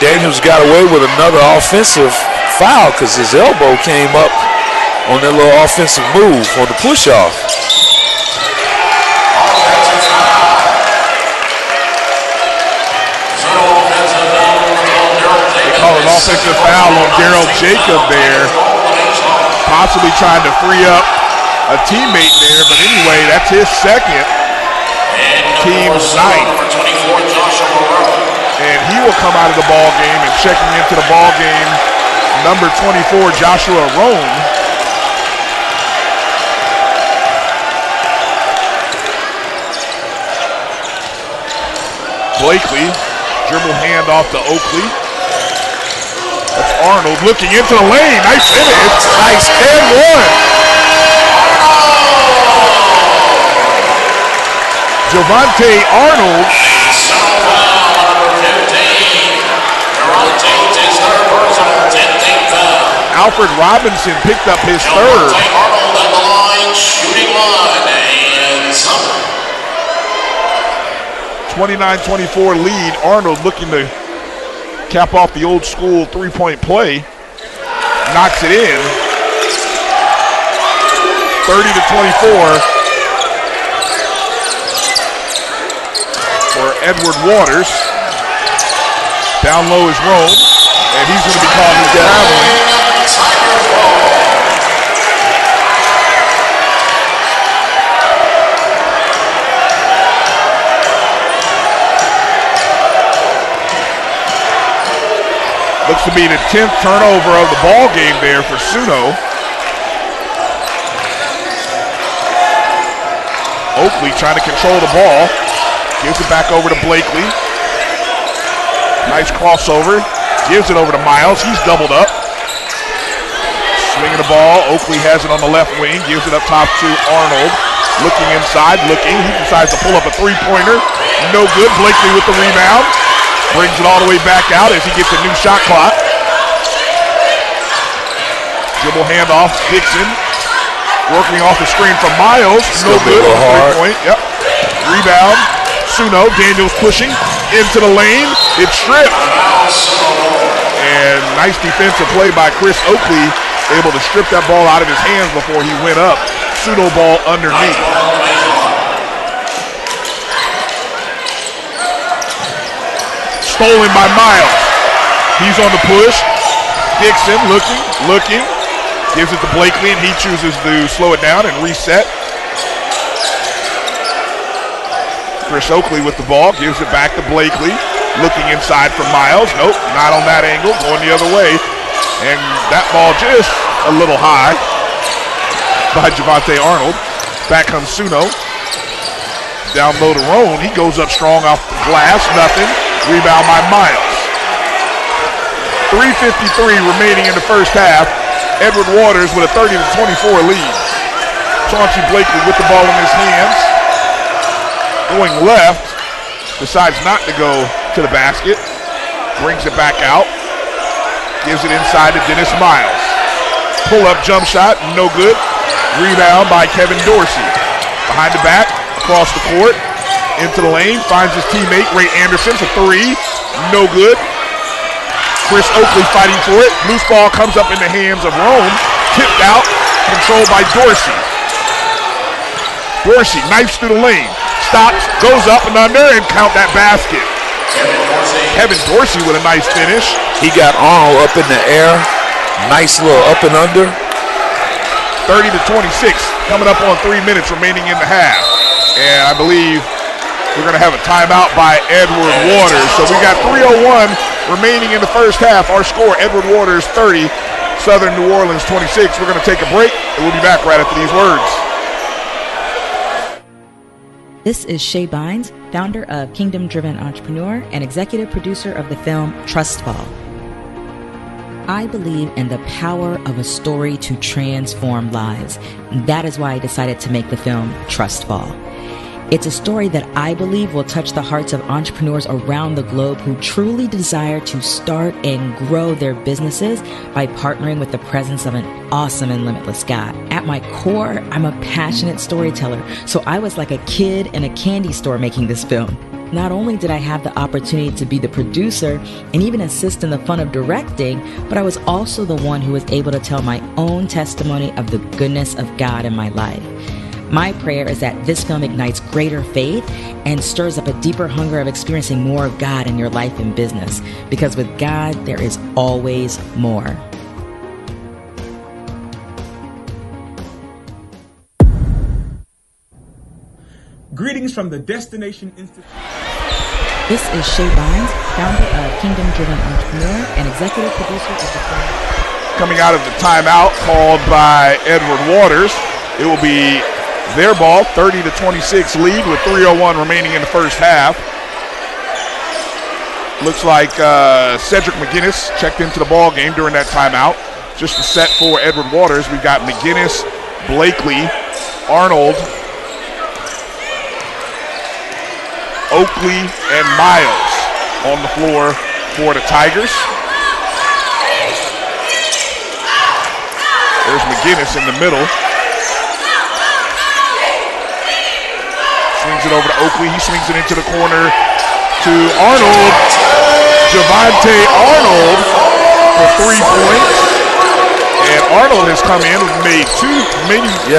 Daniels got away with another offensive foul because his elbow came up on that little offensive move on the push-off. An offensive foul on Daryl Jacob there, possibly trying to free up a teammate there, but anyway, that's his second, team's 9th. And he will come out of the ball game, and checking into the ball game, number 24, Joshua Roan. Blakely, dribble hand off to Oakley. That's Arnold looking into the lane. Nice finish. Nice and one. Javante Arnold. Alfred Robinson picked up his third. 29-24 lead. Arnold looking to cap off the old school three-point play. Knocks it in. 30-24 for Edward Waters. Down low is Rome, and he's going to be called his traveling. Looks to be the 10th turnover of the ball game there for Suno. Oakley trying to control the ball. Gives it back over to Blakely. Nice crossover. Gives it over to Miles. He's doubled up. Swinging the ball. Oakley has it on the left wing. Gives it up top to Arnold. Looking inside. Looking. He decides to pull up a three-pointer. No good. Blakely with the rebound. Brings it all the way back out as he gets a new shot clock. Dribble handoff. Dixon. Working off the screen from Miles. No good. Three-point. Yep. Rebound. Suno. Daniels pushing into the lane. It's stripped. And nice defensive play by Chris Oakley. Able to strip that ball out of his hands before he went up. Suno ball underneath. Stolen by Miles. He's on the push. Dixon looking. Gives it to Blakely, and he chooses to slow it down and reset. Chris Oakley with the ball. Gives it back to Blakely. Looking inside for Miles. Nope, not on that angle. Going the other way. And that ball just a little high by Javante Arnold. Back comes Suno. Down low to Roan. He goes up strong off the glass. Nothing. Rebound by Miles. 3:53 remaining in the first half. Edward Waters with a 30-24 lead. Chauncey Blakely with the ball in his hands. Going left. Decides not to go to the basket. Brings it back out. Gives it inside to Dennis Miles. Pull up jump shot. No good. Rebound by Kevin Dorsey. Behind the back. Across the court. Into the lane, finds his teammate, Ray Anderson, for three. No good. Chris Oakley fighting for it. Loose ball comes up in the hands of Rome. Tipped out, controlled by Dorsey. Dorsey knifes through the lane. Stops, goes up and under, and count that basket. Kevin Dorsey with a nice finish. He got Arnold up in the air. Nice little up and under. 30-26, coming up on 3 minutes remaining in the half. And I believe we're going to have a timeout by Edward Waters. So we got 3:01 remaining in the first half. Our score, Edward Waters 30, Southern New Orleans 26. We're going to take a break, and we'll be back right after these words. This is Shay Bynes, founder of Kingdom Driven Entrepreneur and executive producer of the film Trust Fall. I believe in the power of a story to transform lives. That is why I decided to make the film Trust Fall. It's a story that I believe will touch the hearts of entrepreneurs around the globe who truly desire to start and grow their businesses by partnering with the presence of an awesome and limitless God. At my core, I'm a passionate storyteller, so I was like a kid in a candy store making this film. Not only did I have the opportunity to be the producer and even assist in the fun of directing, but I was also the one who was able to tell my own testimony of the goodness of God in my life. My prayer is that this film ignites greater faith and stirs up a deeper hunger of experiencing more of God in your life and business. Because with God, there is always more. Greetings from the Destination Institute. This is Shay Bynes, founder of Kingdom Driven Entrepreneur and executive producer of the film. Coming out of the timeout called by Edward Waters, it will be their ball, 30-26 lead with 3:01 remaining in the first half. Looks like Cedric McGinnis checked into the ball game during that timeout. Just a set for Edward Waters. We've got McGinnis, Blakely, Arnold, Oakley and Miles on the floor for the Tigers. There's McGinnis in the middle. Swings it over to Oakley. He swings it into the corner to Arnold. Javante Arnold for 3 points. And Arnold has come in and made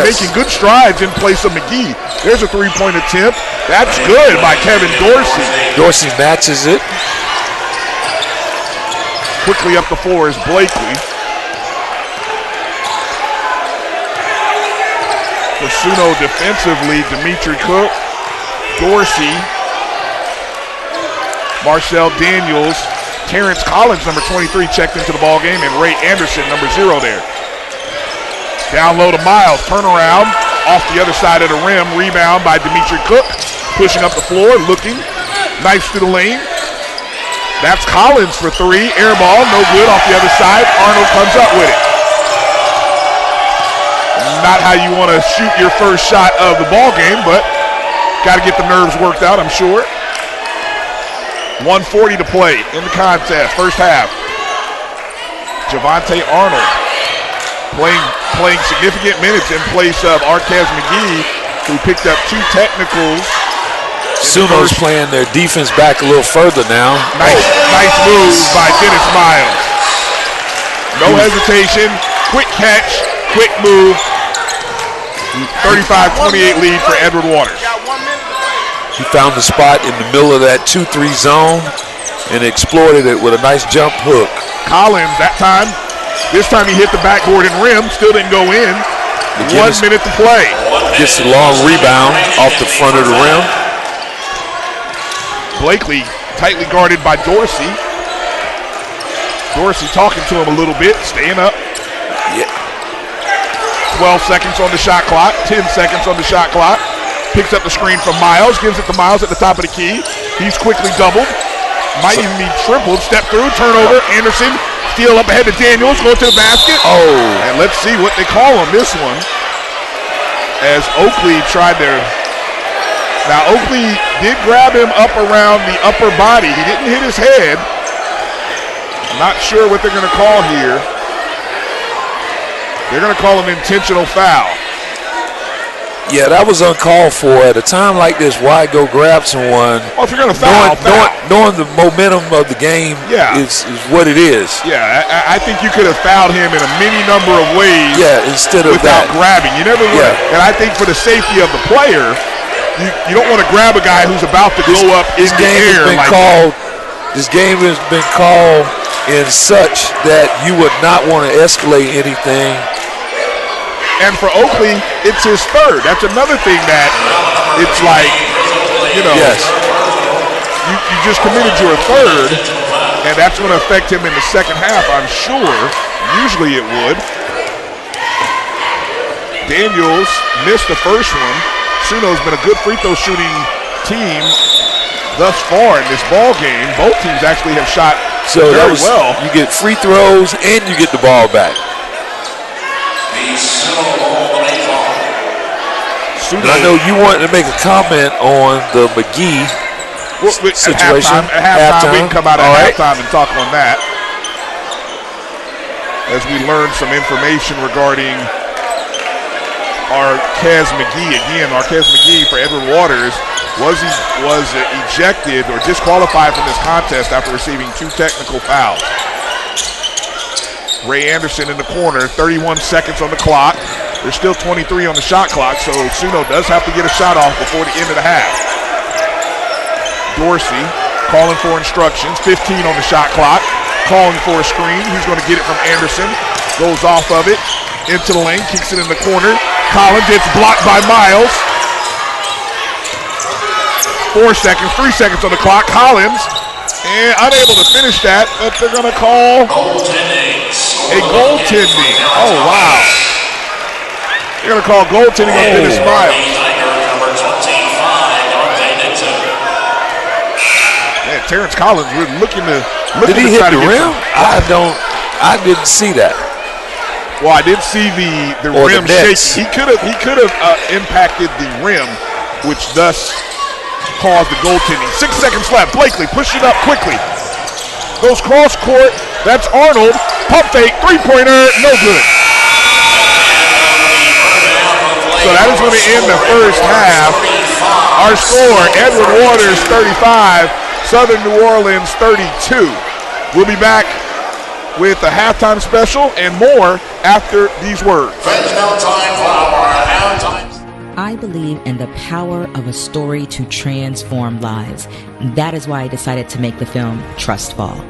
making good strides in place of McGee. There's a 3-point attempt. That's good by Kevin Dorsey. Dorsey matches it. Quickly up the floor is Blakely. For Suno defensively, Dimitri Cook, Dorsey, Marcel Daniels, Terrence Collins, number 23, checked into the ball game, and Ray Anderson, number 0 there. Down low to Miles, turnaround, off the other side of the rim, rebound by Dimitri Cook, pushing up the floor, looking, knifes to the lane. That's Collins for 3, air ball, no good, off the other side, Arnold comes up with it. Not how you want to shoot your first shot of the ball game, but got to get the nerves worked out, I'm sure. 1:40 to play in the contest, first half. Javante Arnold playing significant minutes in place of Arquez McGee, who picked up 2 technicals. Suno's playing their defense back a little further now. Nice move by Dennis Miles. No hesitation, quick catch, quick move. 35-28 lead for Edward Waters. He found the spot in the middle of that 2-3 zone and exploited it with a nice jump hook. Collins, this time he hit the backboard and rim, still didn't go in. 1 minute to play. Gets the long rebound off the front of the rim. Blakely tightly guarded by Dorsey. Dorsey talking to him a little bit, staying up. Yeah. 12 seconds on the shot clock, 10 seconds on the shot clock. Picks up the screen from Miles, gives it to Miles at the top of the key. He's quickly doubled, might even be tripled. Step through, turnover, Anderson, steal up ahead to Daniels, go to the basket. And let's see what they call on this one. As Oakley tried there. Now Oakley did grab him up around the upper body. He didn't hit his head. I'm not sure what they're gonna call here. They're going to call an intentional foul. Yeah, that was uncalled for. At a time like this, why go grab someone? Well, if you're going to foul, knowing the momentum of the game is what it is. Yeah, I think you could have fouled him in a many number of ways. Yeah, instead of without grabbing. You never want to, and I think for the safety of the player, you don't want to grab a guy who's about to go up in the air. This game has been called in such that you would not want to escalate anything. And for Oakley, it's his third. That's another thing that it's like, you just committed your third, and that's going to affect him in the second half, I'm sure. Usually it would. Daniels missed the first one. Suno's been a good free throw shooting team thus far in this ball game. Both teams actually have shot very well. You get free throws and you get the ball back. And I know you wanted to make a comment on the McGee situation. At halftime, we can come out at halftime and talk on that. As we learn some information regarding Arquez McGee. Again, Arquez McGee for Edward Waters was ejected or disqualified from this contest after receiving 2 technical fouls. Ray Anderson in the corner, 31 seconds on the clock. There's still 23 on the shot clock, so Suno does have to get a shot off before the end of the half. Dorsey calling for instructions, 15 on the shot clock, calling for a screen. He's going to get it from Anderson, goes off of it, into the lane, kicks it in the corner. Collins, it's blocked by Miles. 4 seconds, 3 seconds on the clock. Collins, and unable to finish that, but they're going to call a goaltending. Oh, wow. They're going to call goaltending on Dennis Miles. Man, Terrence Collins, we're looking to Did he hit the rim? I didn't see that. Well, I did see the rim shake. He could have impacted the rim, which thus caused the goaltending. 6 seconds left. Blakely pushing up quickly. Goes cross court. That's Arnold. Pump fake. Three-pointer. No good. So that is going to end the first half. Our score, Edward Waters 35, Southern New Orleans 32. We'll be back with a halftime special and more after these words. Friends, now time for our halftime. I believe in the power of a story to transform lives. That is why I decided to make the film Trust Fall.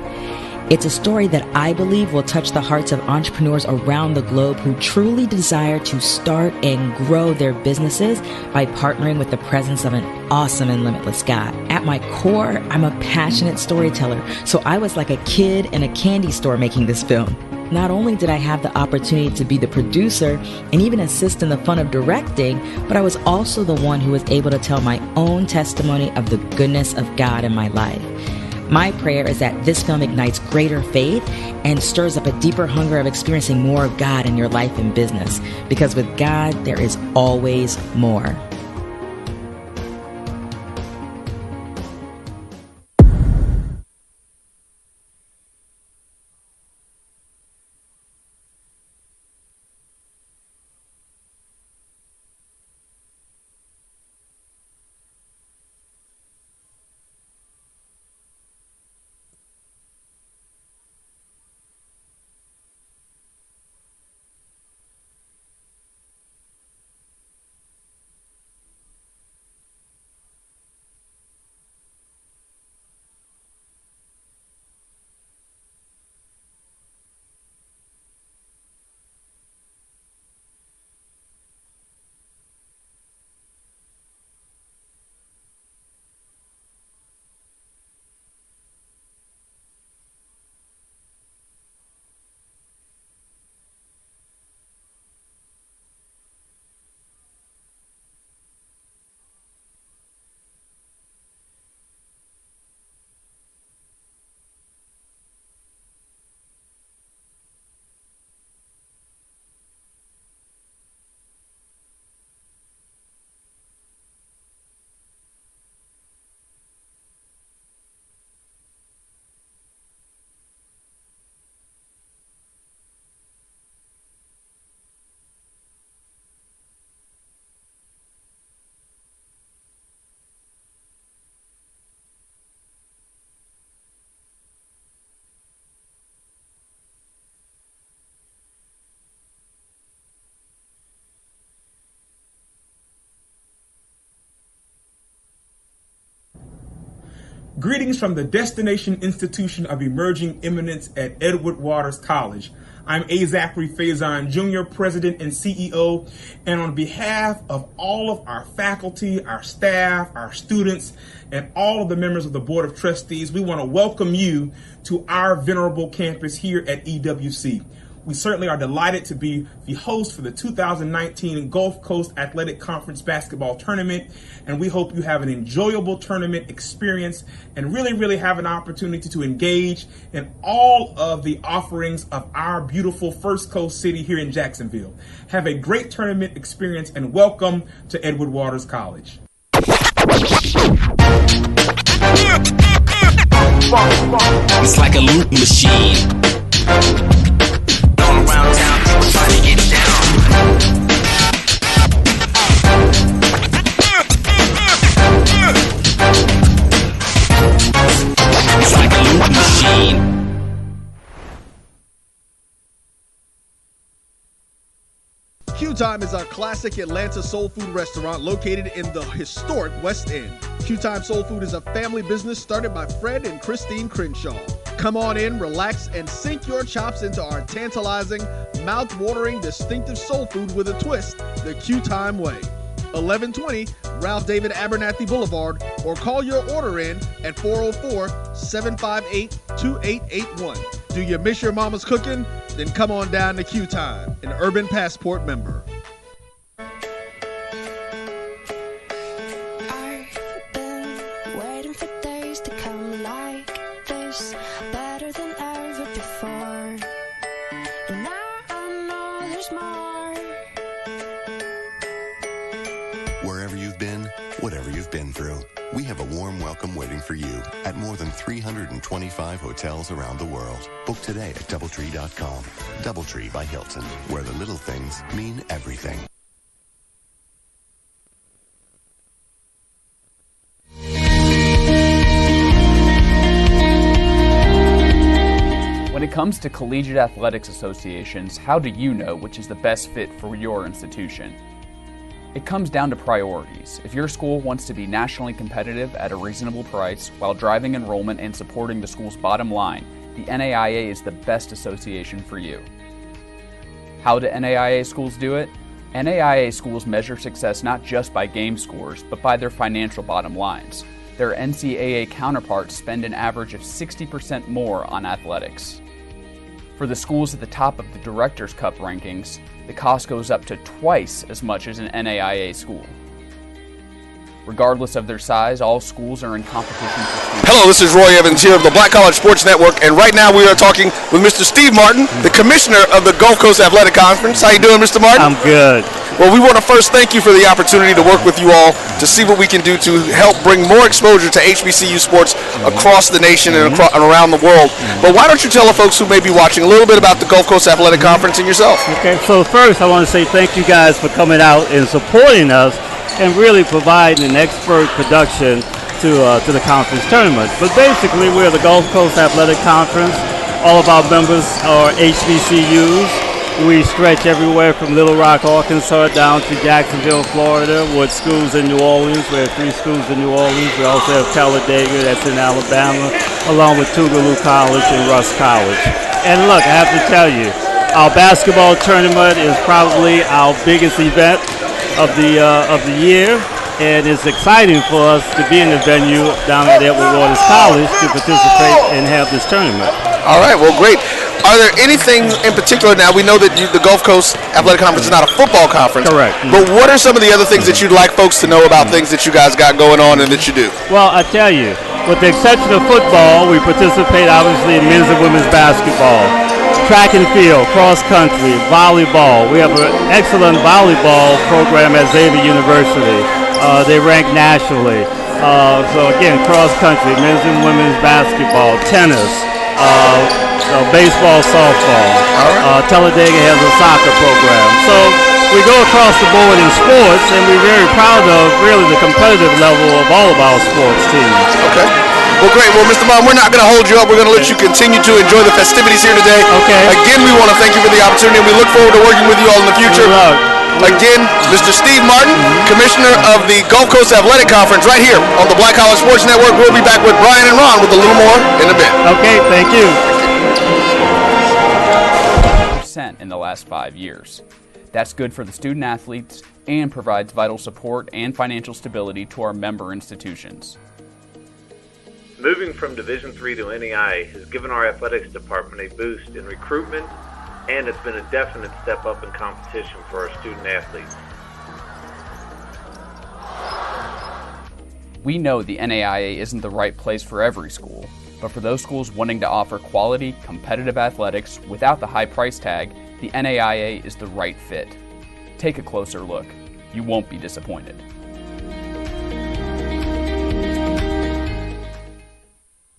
It's a story that I believe will touch the hearts of entrepreneurs around the globe who truly desire to start and grow their businesses by partnering with the presence of an awesome and limitless God. At my core, I'm a passionate storyteller, so I was like a kid in a candy store making this film. Not only did I have the opportunity to be the producer and even assist in the fun of directing, but I was also the one who was able to tell my own testimony of the goodness of God in my life. My prayer is that this film ignites greater faith and stirs up a deeper hunger of experiencing more of God in your life and business. Because with God, there is always more. Greetings from the Destination Institution of Emerging Eminence at Edward Waters College. I'm A. Zachary Faison, Jr., President and CEO, and on behalf of all of our faculty, our staff, our students, and all of the members of the Board of Trustees, we want to welcome you to our venerable campus here at EWC. We certainly are delighted to be the host for the 2019 Gulf Coast Athletic Conference Basketball Tournament, and we hope you have an enjoyable tournament experience and really have an opportunity to engage in all of the offerings of our beautiful First Coast city here in Jacksonville. Have a great tournament experience and welcome to Edward Waters College. It's like a loop machine. Around town, people trying to get down. It's like a loop machine. Q Time is a classic Atlanta soul food restaurant located in the historic West End. Q Time Soul Food is a family business started by Fred and Christine Crenshaw. Come on in, relax, and sink your chops into our tantalizing, mouth-watering, distinctive soul food with a twist, the Q Time way. 1120 Ralph David Abernathy Boulevard, or call your order in at 404-758-2881. Do you miss your mama's cooking? Then come on down to Q Time, an Urban Passport member. I've been waiting for days to come like this, better than ever before. And now I know there's more. Wherever you've been, whatever you've been through, we have a warm welcome waiting for you at more than 325 hotels around the world. Book today at DoubleTree.com. DoubleTree by Hilton, where the little things mean everything. When it comes to collegiate athletics associations, how do you know which is the best fit for your institution? It comes down to priorities. If your school wants to be nationally competitive at a reasonable price while driving enrollment and supporting the school's bottom line, the NAIA is the best association for you. How do NAIA schools do it? NAIA schools measure success not just by game scores, but by their financial bottom lines. Their NCAA counterparts spend an average of 60% more on athletics. For the schools at the top of the Directors' Cup rankings, the cost goes up to twice as much as an NAIA school. Regardless of their size, all schools are in competition for students. Hello, this is Roy Evans here of the Black College Sports Network, and right now we are talking with Mr. Steve Martin, the commissioner of the Gulf Coast Athletic Conference. How you doing, Mr. Martin? I'm good. Well, we want to first thank you for the opportunity to work with you all to see what we can do to help bring more exposure to HBCU sports across the nation and around the world. But why don't you tell the folks who may be watching a little bit about the Gulf Coast Athletic Conference and yourself? Okay, so first I want to say thank you guys for coming out and supporting us and really providing an expert production to the conference tournament. But basically, we're the Gulf Coast Athletic Conference. All of our members are HBCUs. We stretch everywhere from Little Rock, Arkansas, down to Jacksonville, Florida, with schools in New Orleans. We have 3 schools in New Orleans. We also have Talladega, that's in Alabama, along with Tougaloo College and Rusk College. And look, I have to tell you, our basketball tournament is probably our biggest event of the year, and it's exciting for us to be in the venue down at Edward Waters College to participate and have this tournament. All right, well, great. Are there anything in particular now? We know that the Gulf Coast Athletic Conference is not a football conference. Correct. But what are some of the other things that you'd like folks to know about things that you guys got going on and that you do? Well, I tell you, with the exception of football, we participate obviously in men's and women's basketball, track and field, cross country, volleyball. We have an excellent volleyball program at Xavier University. They rank nationally. So again, cross country, men's and women's basketball, tennis, baseball, softball. Talladega has a soccer program. So we go across the board in sports, and we're very proud of really the competitive level of all of our sports teams. Okay. Well, great. Well, Mr. Martin, we're not going to hold you up. We're going to let you continue to enjoy the festivities here today. Okay. Again, we want to thank you for the opportunity, and we look forward to working with you all in the future. Again, Mr. Steve Martin, Commissioner of the Gulf Coast Athletic Conference, right here on the Black College Sports Network. We'll be back with Brian and Ron with a little more in a bit. Okay, thank you. In the last 5 years. That's good for the student athletes and provides vital support and financial stability to our member institutions. Moving from Division III to NEI has given our athletics department a boost in recruitment, and it's been a definite step up in competition for our student athletes. We know the NAIA isn't the right place for every school, but for those schools wanting to offer quality, competitive athletics without the high price tag, the NAIA is the right fit. Take a closer look. You won't be disappointed.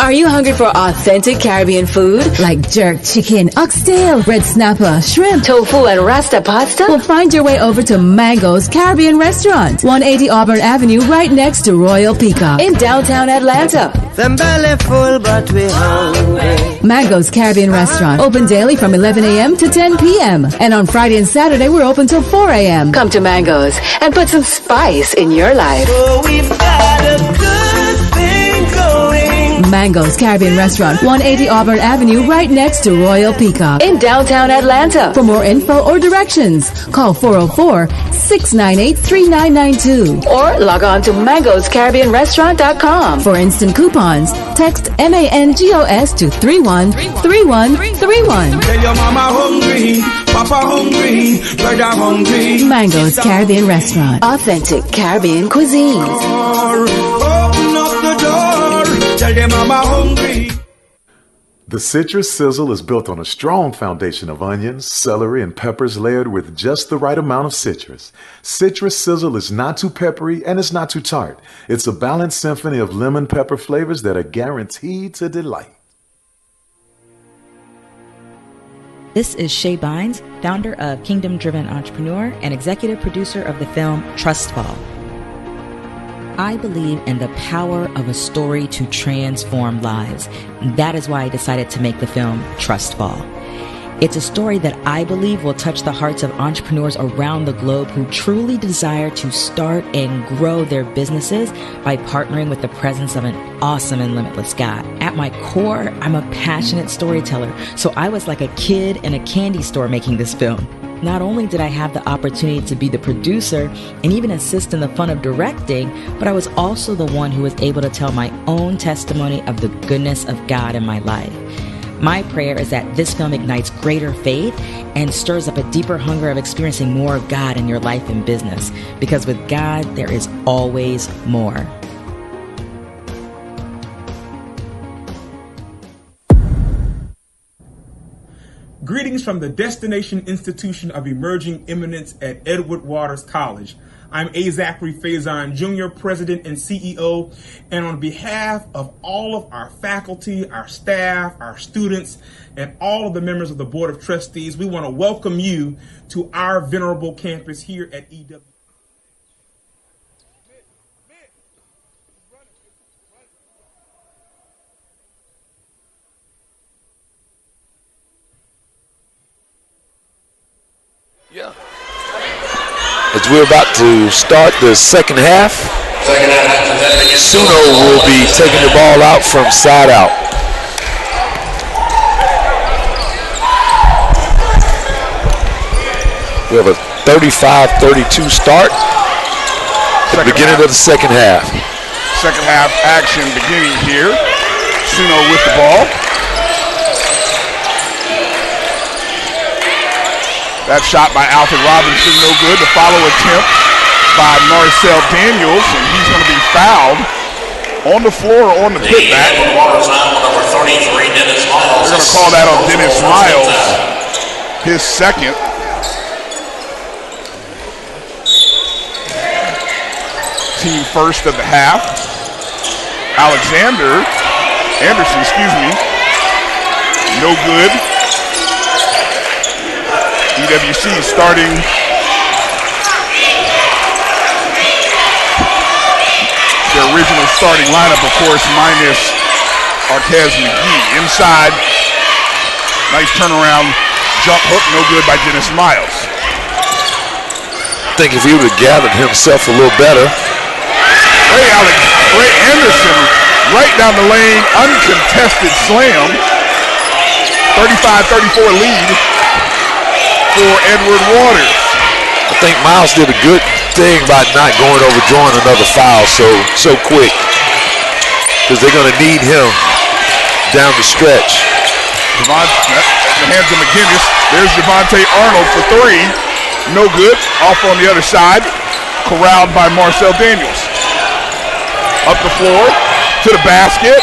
Are you hungry for authentic Caribbean food like jerk chicken, oxtail, red snapper, shrimp, tofu, and rasta pasta? Well, find your way over to Mango's Caribbean Restaurant, 180 Auburn Avenue, right next to Royal Peacock in downtown Atlanta. Them belly full, but we hungry. Mango's Caribbean Restaurant, open daily from 11 a.m. to 10 p.m. And on Friday and Saturday, we're open till 4 a.m. Come to Mango's and put some spice in your life. So we've got a good thing going. Mango's Caribbean Restaurant, 180 Auburn Avenue, right next to Royal Peacock in downtown Atlanta. For more info or directions, call 404-698-3992 or log on to mangoscaribbeanrestaurant.com. For instant coupons, text MANGOS to 313131. Tell your mama hungry, papa hungry, brother hungry. Mango's Caribbean Restaurant, authentic Caribbean cuisine. Open up the door, tell them mama hungry. The citrus sizzle is built on a strong foundation of onions, celery, and peppers layered with just the right amount of citrus. Citrus sizzle is not too peppery and it's not too tart. It's a balanced symphony of lemon pepper flavors that are guaranteed to delight. This is Shay Bynes, founder of Kingdom Driven Entrepreneur and executive producer of the film Trust Fall. I believe in the power of a story to transform lives. That is why I decided to make the film Trust Fall. It's a story that I believe will touch the hearts of entrepreneurs around the globe who truly desire to start and grow their businesses by partnering with the presence of an awesome and limitless God. At my core, I'm a passionate storyteller, so I was like a kid in a candy store making this film. Not only did I have the opportunity to be the producer and even assist in the fun of directing, but I was also the one who was able to tell my own testimony of the goodness of God in my life. My prayer is that this film ignites greater faith and stirs up a deeper hunger of experiencing more of God in your life and business, because with God, there is always more. Greetings from the Destination Institution of Emerging Eminence at Edward Waters College. I'm A. Zachary Faison, Jr., President and CEO, and on behalf of all of our faculty, our staff, our students, and all of the members of the Board of Trustees, we want to welcome you to our venerable campus here at EW. Yeah. As we're about to start the second half, Suno will be taking the ball out from side out. We have a 35-32 start at the beginning of the second half. Second half action beginning here. Suno with the ball. That shot by Alfred Robinson, no good. The follow attempt by Marcel Daniels, and he's going to be fouled on the floor or on the putback. They're going to call that on Dennis Miles, his second. Team first of the half. Anderson, no good. EWC starting their original starting lineup, of course, minus Arquez McGee. Inside, nice turnaround jump hook, no good by Dennis Miles. I think if he would have gathered himself a little better. Ray Anderson right down the lane, uncontested slam. 35-34 lead for Edward Waters. I think Miles did a good thing by not going over drawing another foul so quick, because they're going to need him down the stretch. The hands of McGinnis. There's Javonte Arnold for three. No good. Off on the other side. Corralled by Marcel Daniels. Up the floor to the basket.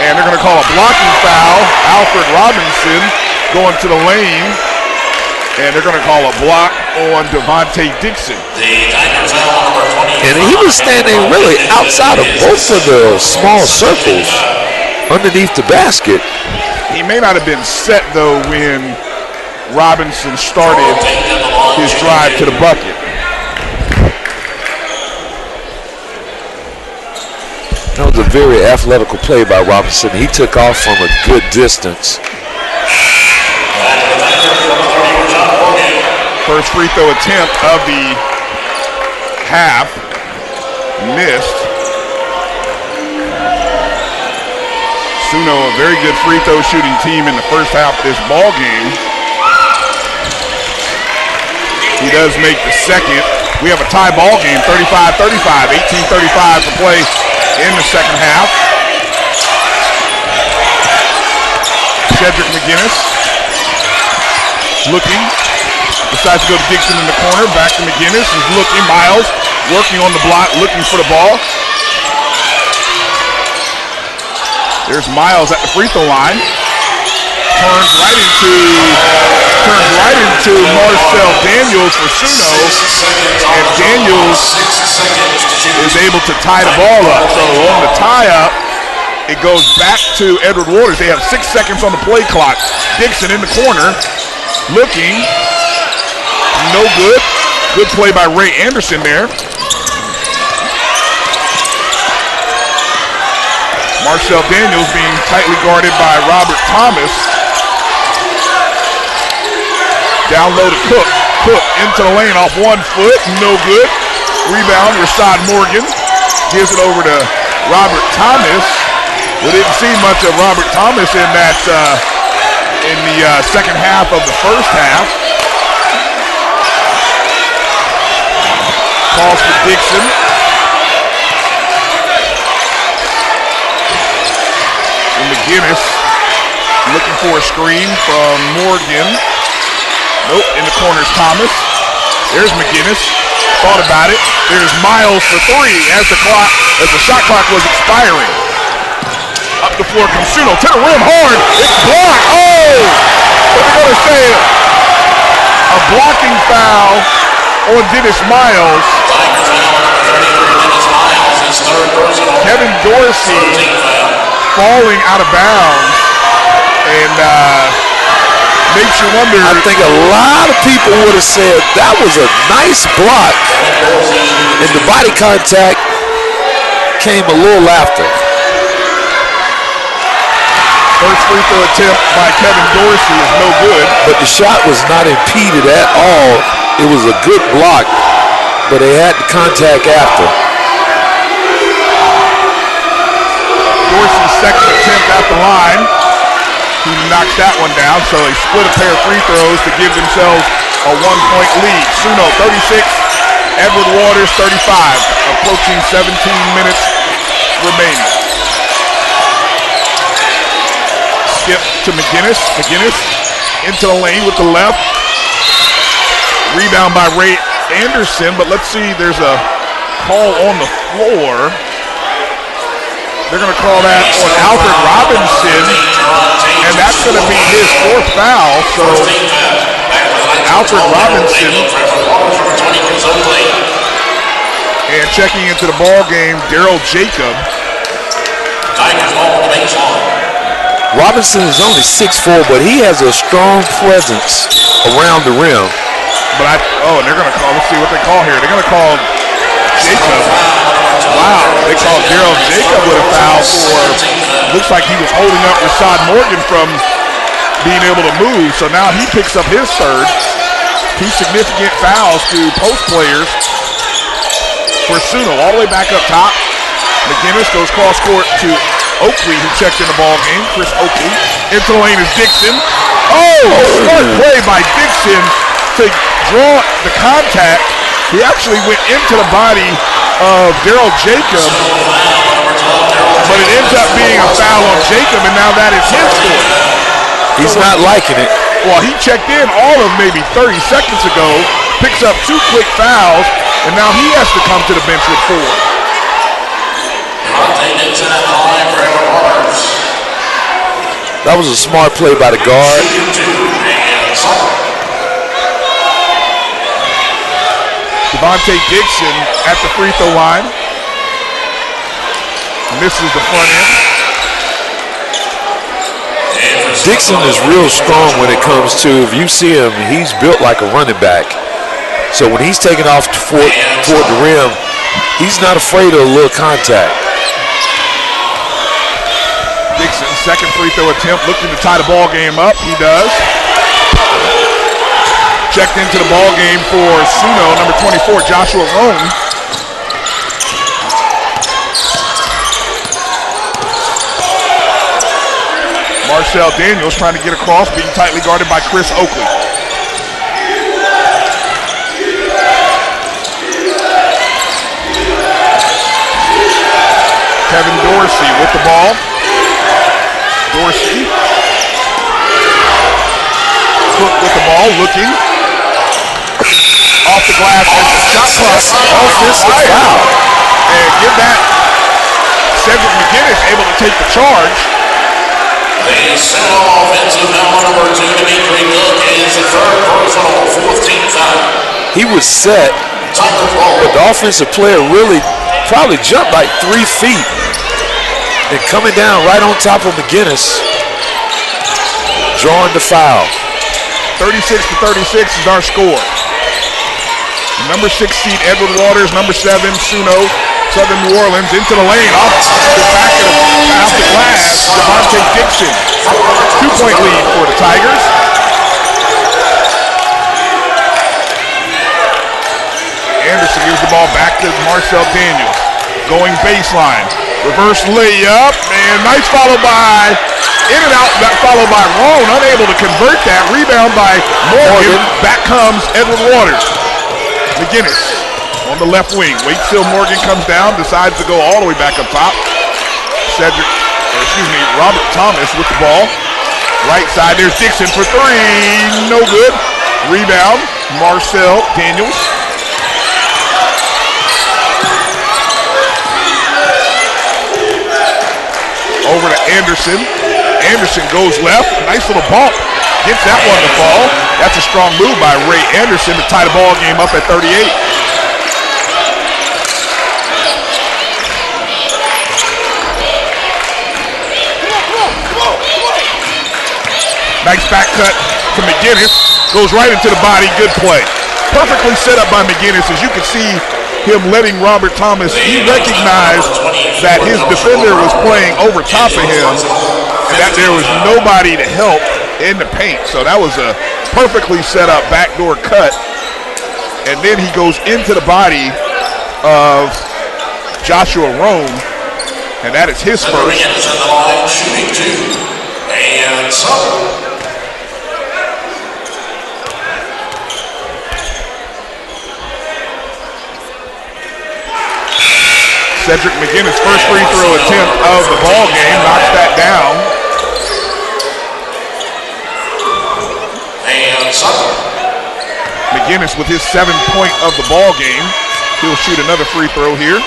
And they're going to call a blocking foul. Alfred Robinson going to the lane. And they're going to call a block on Devontae Dixon. And he was standing really outside of both of the small circles underneath the basket. He may not have been set, though, when Robinson started his drive to the bucket. That was a very athletical play by Robinson. He took off from a good distance. First free throw attempt of the half, missed. Suno, a very good free throw shooting team in the first half of this ball game. He does make the second. We have a tie ball game, 35-35, 18:35 to play in the second half. Cedric McGinnis looking. Decides to go to Dixon in the corner. Back to McGinnis. Is looking. Miles working on the block, looking for the ball. There's Miles at the free throw line. turns right into Marcel Daniels for Suno, and Daniels is able to tie the ball up. So on the tie-up, it goes back to Edward Waters. They have 6 seconds on the play clock. Dixon in the corner, looking, no good. Good play by Ray Anderson there. Marcel Daniels being tightly guarded by Robert Thomas. Down low to Cook. Cook into the lane off 1 foot, no good. Rebound, Rashad Morgan gives it over to Robert Thomas. We didn't see much of Robert Thomas in that in the second half of the first half. Calls for Dixon. And McGinnis looking for a screen from Morgan. Nope, in the corner's Thomas. There's McGinnis. Thought about it. There's Miles for 3 as the shot clock was expiring. Up the floor comes Suno to the rim hard. It's blocked. Oh! What are they going to say? A blocking foul on Dennis Miles. Kevin Dorsey falling out of bounds, and makes you wonder. I think a lot of people would have said that was a nice block, and the body contact came a little after. First free throw attempt by Kevin Dorsey is no good. But the shot was not impeded at all. It was a good block, but they had the contact after. Dorsey's second attempt at the line. He knocks that one down, so they split a pair of free throws to give themselves a 1-point lead. Suno 36, Edward Waters 35, approaching 17 minutes remaining. Skip to McGinnis. McGinnis into the lane with the left. Rebound by Ray Anderson, but let's see, there's a call on the floor. They're going to call that on Alfred Robinson, and that's going to be his 4th foul. So Alfred Robinson, and checking into the ball game, Daryl Jacob. Robinson is only 6'4", but he has a strong presence around the rim. But and they're going to call. Let's see what they call here. They're going to call Jacob. Wow, they called Daryl Jacob with a foul for, looks like he was holding up Rashad Morgan from being able to move. So now he picks up his 3rd. 2 significant fouls to post players for Suno. All the way back up top. McGinnis goes cross court to Oakley, who checked in the ball game. Chris Oakley. Into the lane is Dixon. Oh, smart play by Dixon to draw the contact. He actually went into the body of Daryl Jacob, but it ends up being a foul on Jacob, and now that is his court. He's not liking it. Well, he checked in all of maybe 30 seconds ago, picks up 2 quick fouls, and now he has to come to the bench with 4. That was a smart play by the guard. Devontae Dixon at the free throw line. And this is the front end. Dixon is real strong when it comes to, if you see him, he's built like a running back. So when he's taking off toward the rim, he's not afraid of a little contact. Dixon, second free throw attempt, looking to tie the ball game up. He does. Checked into the ball game for Suno, number 24, Joshua Roan. Marcel Daniels trying to get across, being tightly guarded by Chris Oakley. Kevin Dorsey with the ball. Dorsey. Cook with the ball, looking. Off the glass as the shot clock. Offensive foul. And give that. Cedric McGinnis able to take the charge. The center offensive foul number 2 to be picked up is the third personal, 4th team foul. He was set, but the offensive player really probably jumped like 3 feet. And coming down right on top of McGinnis, drawing the foul. 36-36 is our score. Number 6 seed Edward Waters, number 7 Suno, Southern New Orleans into the lane off the back of the glass. Devontae Dixon, 2-point lead for the Tigers. Anderson gives the ball back to Marcel Daniels, going baseline, reverse layup, and nice follow by. In and out, that followed by Roan, unable to convert that. Rebound by Morgan. Back comes Edward Waters. McGinnis on the left wing. Waits till Morgan comes down, decides to go all the way back up top. Robert Thomas with the ball. Right side, there's Dixon for 3. No good. Rebound, Marcel Daniels. Over to Anderson. Anderson goes left. Nice little bump. Gets that one to fall. That's a strong move by Ray Anderson to tie the ball game up at 38. Nice back cut to McGinnis. Goes right into the body. Good play. Perfectly set up by McGinnis. As you can see him letting Robert Thomas, he recognized that his defender was playing over top of him and that there was nobody to help in the paint. So that was a perfectly set up backdoor cut. And then he goes into the body of Joshua Roan, and that is his first. Shooting 2. And so. Cedric McGinnis' first free throw attempt of the ball game, knocks that down. And McGinnis with his 7th point of the ball game. He'll shoot another free throw here.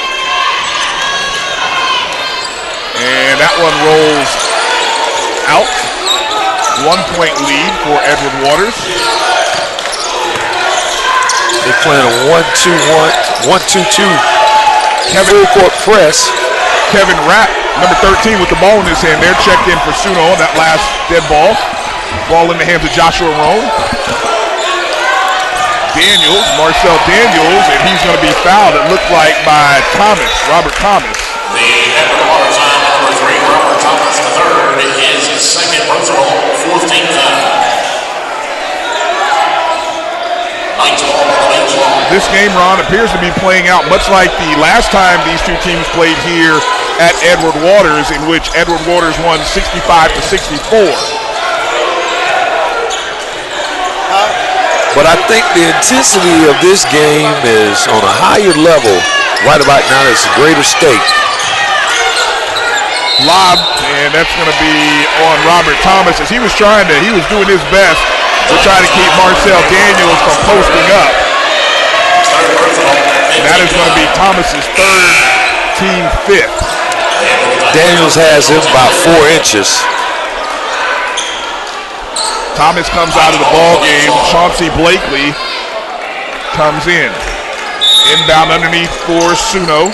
And that one rolls out. 1-point lead for Edward Waters. They're playing a 1-2-2. Full court press. Kevin Rapp, number 13, with the ball in his hand there, checked in for Suno on that last dead ball. Ball in the hands of Joshua Roan. Daniels, Marcel Daniels, and he's going to be fouled, it looked like, by Thomas, Robert Thomas. The Edward Waters foul, number 3, Robert Thomas III, is his second personal, 4th team foul. This game, Ron, appears to be playing out much like the last time these two teams played here at Edward Waters, in which Edward Waters won 65-64. But I think the intensity of this game is on a higher level right about now. It's a greater stake. Lob, and that's going to be on Robert Thomas as he was doing his best to try to keep Marcel Daniels from posting up. And that is going to be Thomas's 3rd, team 5th. Daniels has him about 4 inches. Thomas comes out of the ball game. Chauncey Blakely comes in. Inbound underneath for Suno.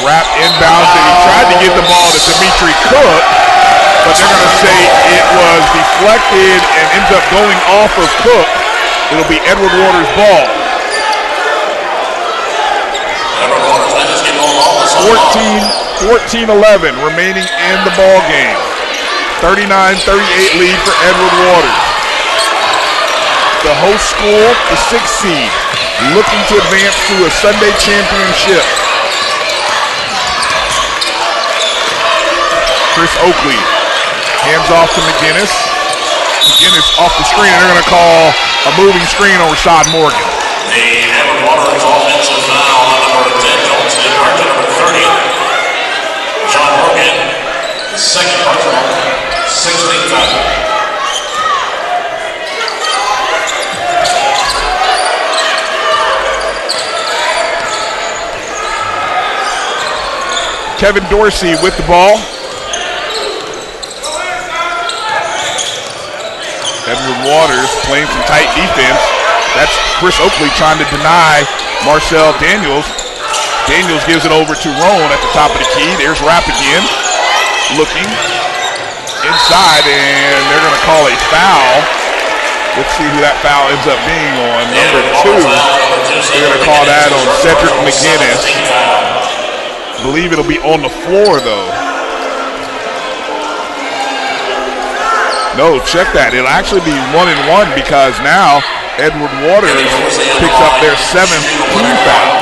Rapp inbounds, and he tried to get the ball to Dimitri Cook, but they're going to say it was deflected and ends up going off of Cook. It'll be Edward Waters' ball. 14-11 remaining in the ball game. 39-38 lead for Edward Waters. The host school, the 6th seed, looking to advance to a Sunday championship. Chris Oakley hands off to McGinnis. McGinnis off the screen, and they're going to call a moving screen on Rashad Morgan. The Edward Waters offensive foul on number 10, Jones, number 30. Rashad Morgan, second personal, 16th foul. Kevin Dorsey with the ball. Edward Waters playing some tight defense. That's Chris Oakley trying to deny Marcel Daniels. Daniels gives it over to Roan at the top of the key. There's Rapp again, looking inside, and they're going to call a foul. Let's see who that foul ends up being on. Number 2. They're going to call that on Cedric McGinnis. I believe it'll be on the floor, though. No, check that. It'll actually be 1-1 because now Edward Waters picks up their 7th team foul.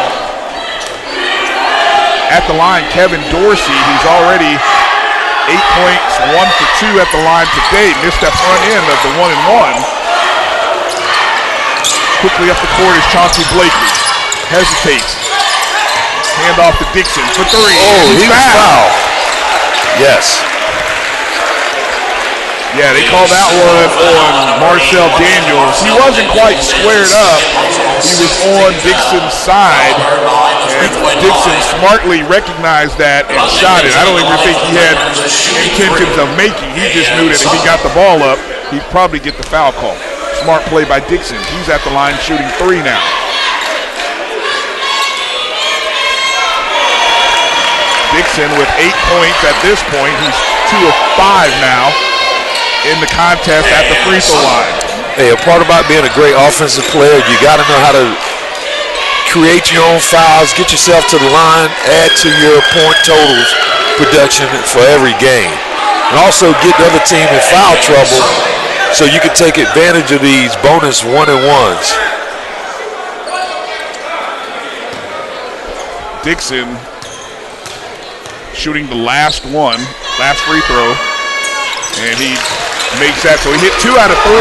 At the line, Kevin Dorsey, who's already 8 points, 1 for 2 at the line today, missed that front end of the 1-1. Quickly up the court is Chauncey Blakely. Hesitates. Hand off to Dixon for 3. Oh, he was fouled. Yes. Yeah, they called that one on Marcel Daniels. He wasn't quite squared up. He was on Dixon's side, and Dixon smartly recognized that and shot it. I don't even think he had intentions of making. He just knew that if he got the ball up, he'd probably get the foul call. Smart play by Dixon. He's at the line shooting 3 now. Dixon with 8 points at this point. He's 2 of 5 now in the contest at the free throw line. Hey, a part about being a great offensive player, you got to know how to create your own fouls, get yourself to the line, add to your point totals production for every game. And also get the other team in foul trouble so you can take advantage of these bonus 1-and-1s. Dixon shooting the last free throw, and he makes that. So he hit 2 out of 3,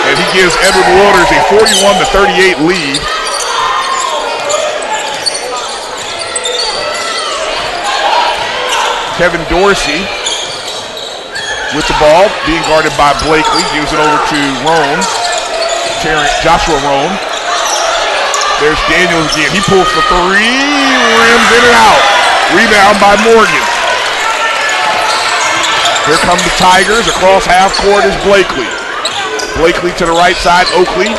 and he gives Edward Waters a 41-38 lead. Kevin Dorsey with the ball, being guarded by Blakely, gives it over to Roan, Joshua Roan. There's Daniels again. He pulls for 3, rims in and out. Rebound by Morgan. Here come the Tigers. Across half court is Blakely. Blakely to the right side, Oakley.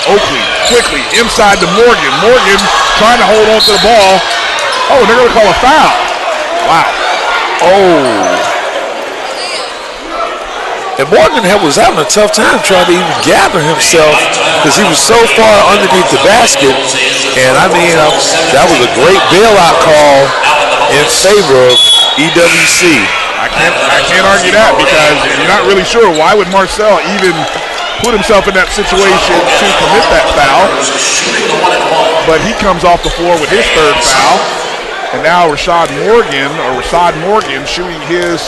Oakley quickly inside to Morgan. Morgan trying to hold on to the ball. Oh, they're going to call a foul. Wow. Oh. And Morgan was having a tough time trying to even gather himself because he was so far underneath the basket. And I mean, that was a great bailout call in favor of EWC. I can't argue that because you're not really sure why would Marcel even put himself in that situation to commit that foul. But he comes off the floor with his 3rd foul. And now Rashad Morgan shooting his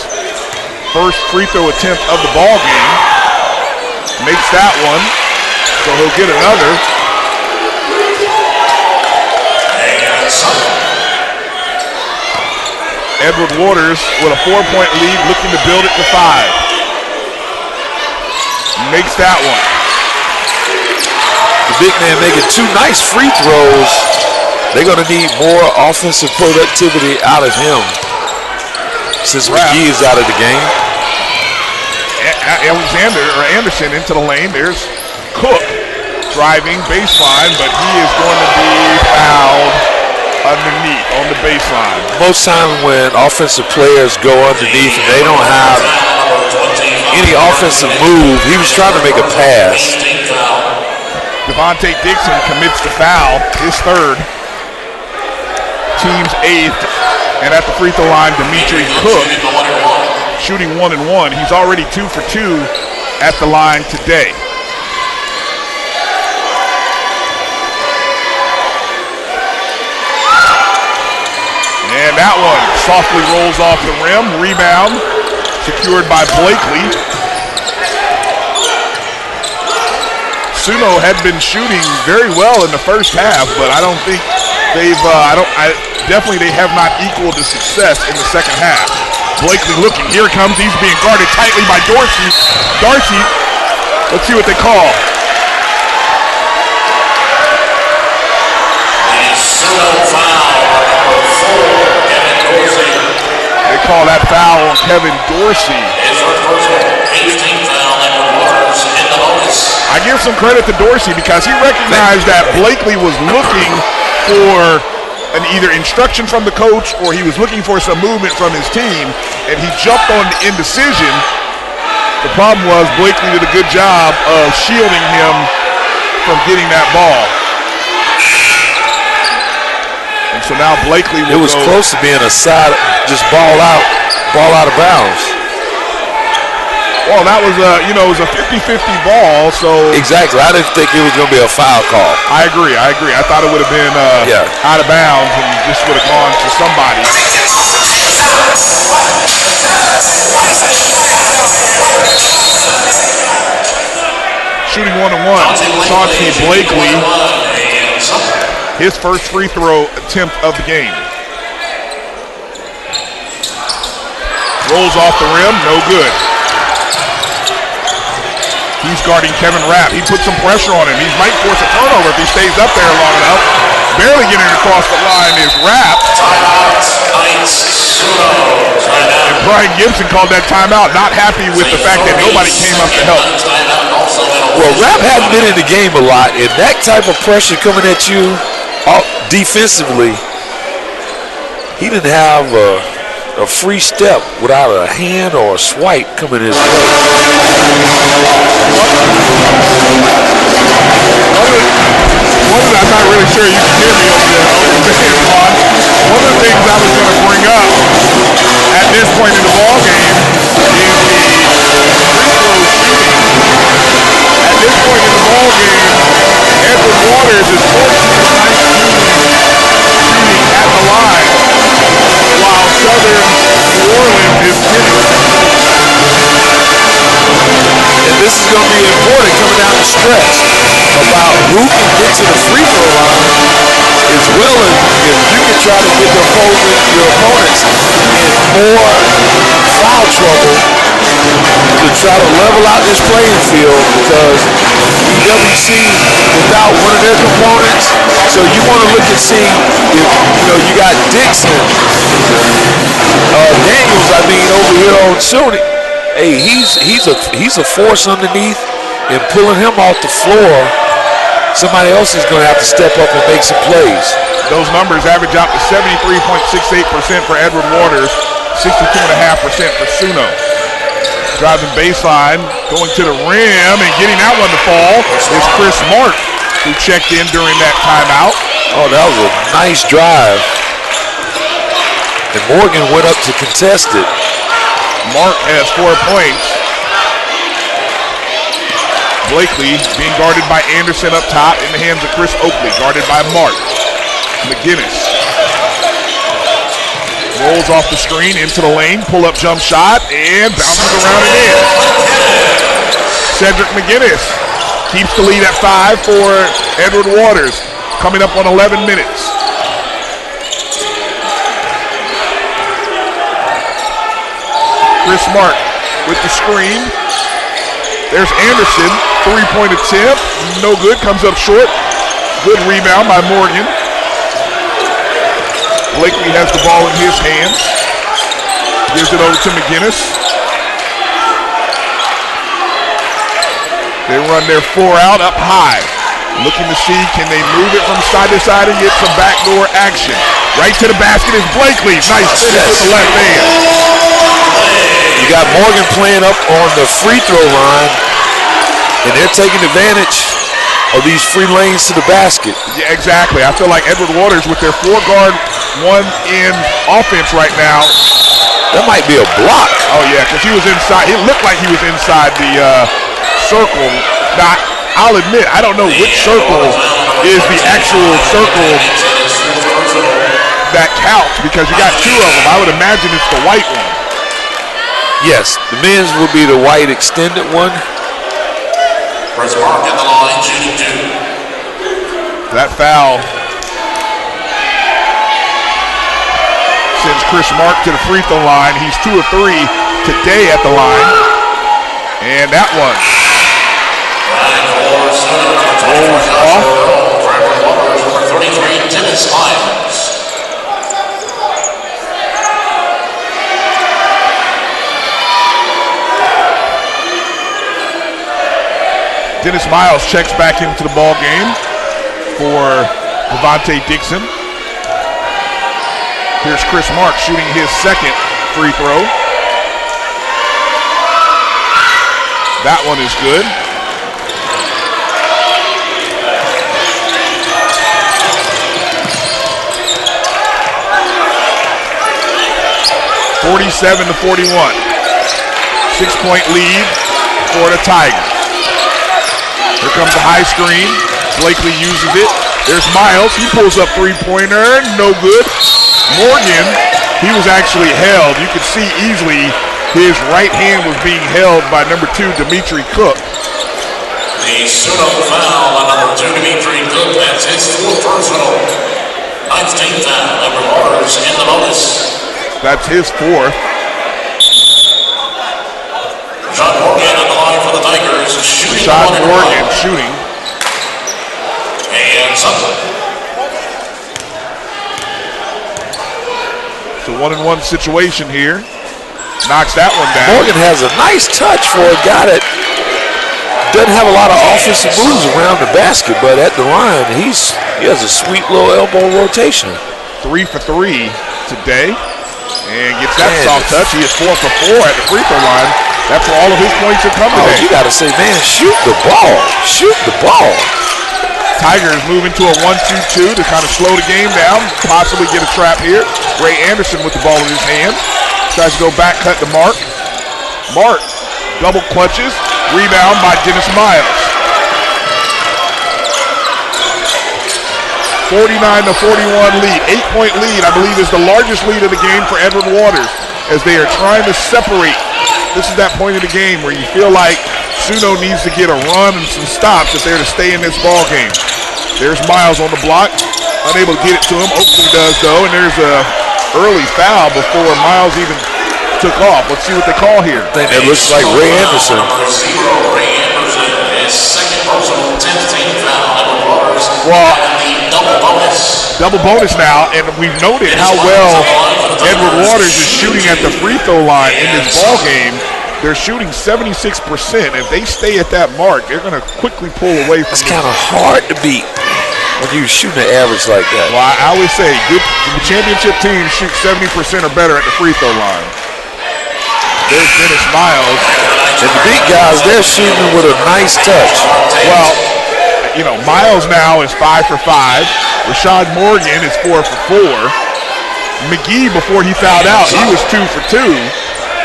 first free throw attempt of the ball game. Makes that one, so he'll get another. Edward Waters with a 4-point lead, looking to build it to 5. Makes that one. The big man making 2 nice free throws. They're going to need more offensive productivity out of him since McGee is out of the game. Anderson into the lane. There's Cook driving baseline, but he is going to be fouled underneath on the baseline. Most times when offensive players go underneath and they don't have any offensive move, he was trying to make a pass. Devontae Dixon commits the foul, his 3rd, team's 8th, and at the free throw line, Dimitri Cook shooting 1-and-1. He's already 2 for 2 at the line today. And that one softly rolls off the rim. Rebound secured by Blakely. Suno had been shooting very well in the first half, but I don't think they've, definitely they have not equaled the success in the second half. Blakely looking, here it comes, he's being guarded tightly by Dorsey. Dorsey, let's see what they call. They call that foul on Kevin Dorsey. I give some credit to Dorsey because he recognized that Blakely was looking for an either instruction from the coach or he was looking for some movement from his team, and he jumped on the indecision. The problem was Blakely did a good job of shielding him from getting that ball. And so now Blakely will It was close to being a side, just ball out of bounds. Well, that was it was a 50-50 ball, so. Exactly. I didn't think it was going to be a foul call. I agree. I thought it would have been out of bounds and just would have gone to somebody. Shooting 1-on-1, Chauncey Blakely, his first free throw attempt of the game. Rolls off the rim, no good. He's guarding Kevin Rapp. He put some pressure on him. He might force a turnover if he stays up there long enough. Barely getting across the line is Rapp. And Brian Gibson called that timeout, not happy with the fact that nobody came up to help. Well, Rapp hadn't been in the game a lot, and that type of pressure coming at you defensively, he didn't have a free step without a hand or a swipe coming his way. I'm not really sure you can hear me over there. One of the things I was going to bring up at this point in the ball game is the free throw shooting. At this point in the ball game, Edward Waters is 14-19 shooting at the line, while Southern New Orleans is 10. And this is going to be important coming down the stretch about who can get to the free throw line, as well as if you can try to get your opponents in more foul trouble to try to level out this playing field, because EWC without one of their components, so you want to look and see if you got Dixon, Daniels, over here on shooting. Hey, he's a force underneath, and pulling him off the floor, somebody else is going to have to step up and make some plays. Those numbers average out to 73.68% for Edward Waters, 62.5% for Suno. Driving baseline, going to the rim and getting that one to fall is Chris Mark, who checked in during that timeout. Oh, that was a nice drive. And Morgan went up to contest it. Mark has 4 points. Blakely being guarded by Anderson up top in the hands of Chris Oakley, guarded by Mark. McGinnis rolls off the screen into the lane, pull-up jump shot, and bounces around and in. Cedric McGinnis keeps the lead at 5 for Edward Waters, coming up on 11 minutes. Chris Mark with the screen. There's Anderson, three-point attempt, no good, comes up short. Good rebound by Morgan. Blakely has the ball in his hands. Gives it over to McGinnis. They run their 4 out up high. Looking to see, can they move it from side to side and get some backdoor action. Right to the basket is Blakely. Nice finish with the left hand. You got Morgan playing up on the free throw line, and they're taking advantage of these free lanes to the basket. Yeah, exactly. I feel like Edward Waters with their 4-guard, 1-in offense right now. That might be a block. Oh, yeah, because he was inside. It looked like he was inside the circle. Now, I'll admit, I don't know which circle is the actual circle that counts, because you got 2 of them. I would imagine it's the white one. Yes, the men's will be the white extended one. Chris Mark at the line, shooting 2. That foul sends Chris Mark to the free throw line. He's 2 of 3 today at the line. And that one rolls off. Number 33, Dennis Lyons. Dennis Miles checks back into the ball game for Devontae Dixon. Here's Chris Marks shooting his second free throw. That one is good. (47-41). 6-point lead for the Tigers. Here comes the high screen. Blakely uses it. There's Miles. He pulls up three-pointer. No good. Morgan, he was actually held. You could see easily his right hand was being held by number 2, Dimitri Cook. The pseudo foul on number 2, Dimitri Cook. That's his 4th personal. 9th team foul. Number Waters in the bonus. That's his 4th. Sean Morgan on the line for the Tigers. Shooting. Sean Morgan shooting. And something. It's a 1-on-1 situation here. Knocks that one down. Morgan has a nice touch for a guy that doesn't have a lot of offensive moves around the basket, but at the line, he has a sweet little elbow rotation. 3 for 3 today. And gets that soft touch. He is 4 for 4 at the free throw line. That's where all of his points have come today. You got to say, man, shoot the ball. Shoot the ball. Tigers moving to a 1-2-2 to kind of slow the game down, possibly get a trap here. Ray Anderson with the ball in his hand. Tries to go back, cut to Mark. Mark double clutches. Rebound by Dennis Miles. 49-41 lead. 8-point lead, I believe, is the largest lead of the game for Edward Waters as they are trying to separate. This is that point of the game where you feel like Suno needs to get a run and some stops if they're to stay in this ball game. There's Miles on the block. Unable to get it to him. Oakley does, though, and there's a early foul before Miles even took off. Let's see what they call here. I think that looks like Ray Anderson. Ray Anderson, his second personal 10th team foul. Edward Waters. Well, double bonus. Double bonus now, and we've noted how well Edward Waters is shooting at the free throw line in this ball game. They're shooting 76%. If they stay at that mark, they're going to quickly pull away from It's kind of hard to beat when you're shooting an average like that. Well, I always say, good championship teams shoot 70% or better at the free throw line. There's Dennis Miles. And the big guys, they're shooting with a nice touch. Well, you know, Miles now is 5 for 5. Rashad Morgan is 4 for 4. McGee, before he fouled out, he was 2 for 2.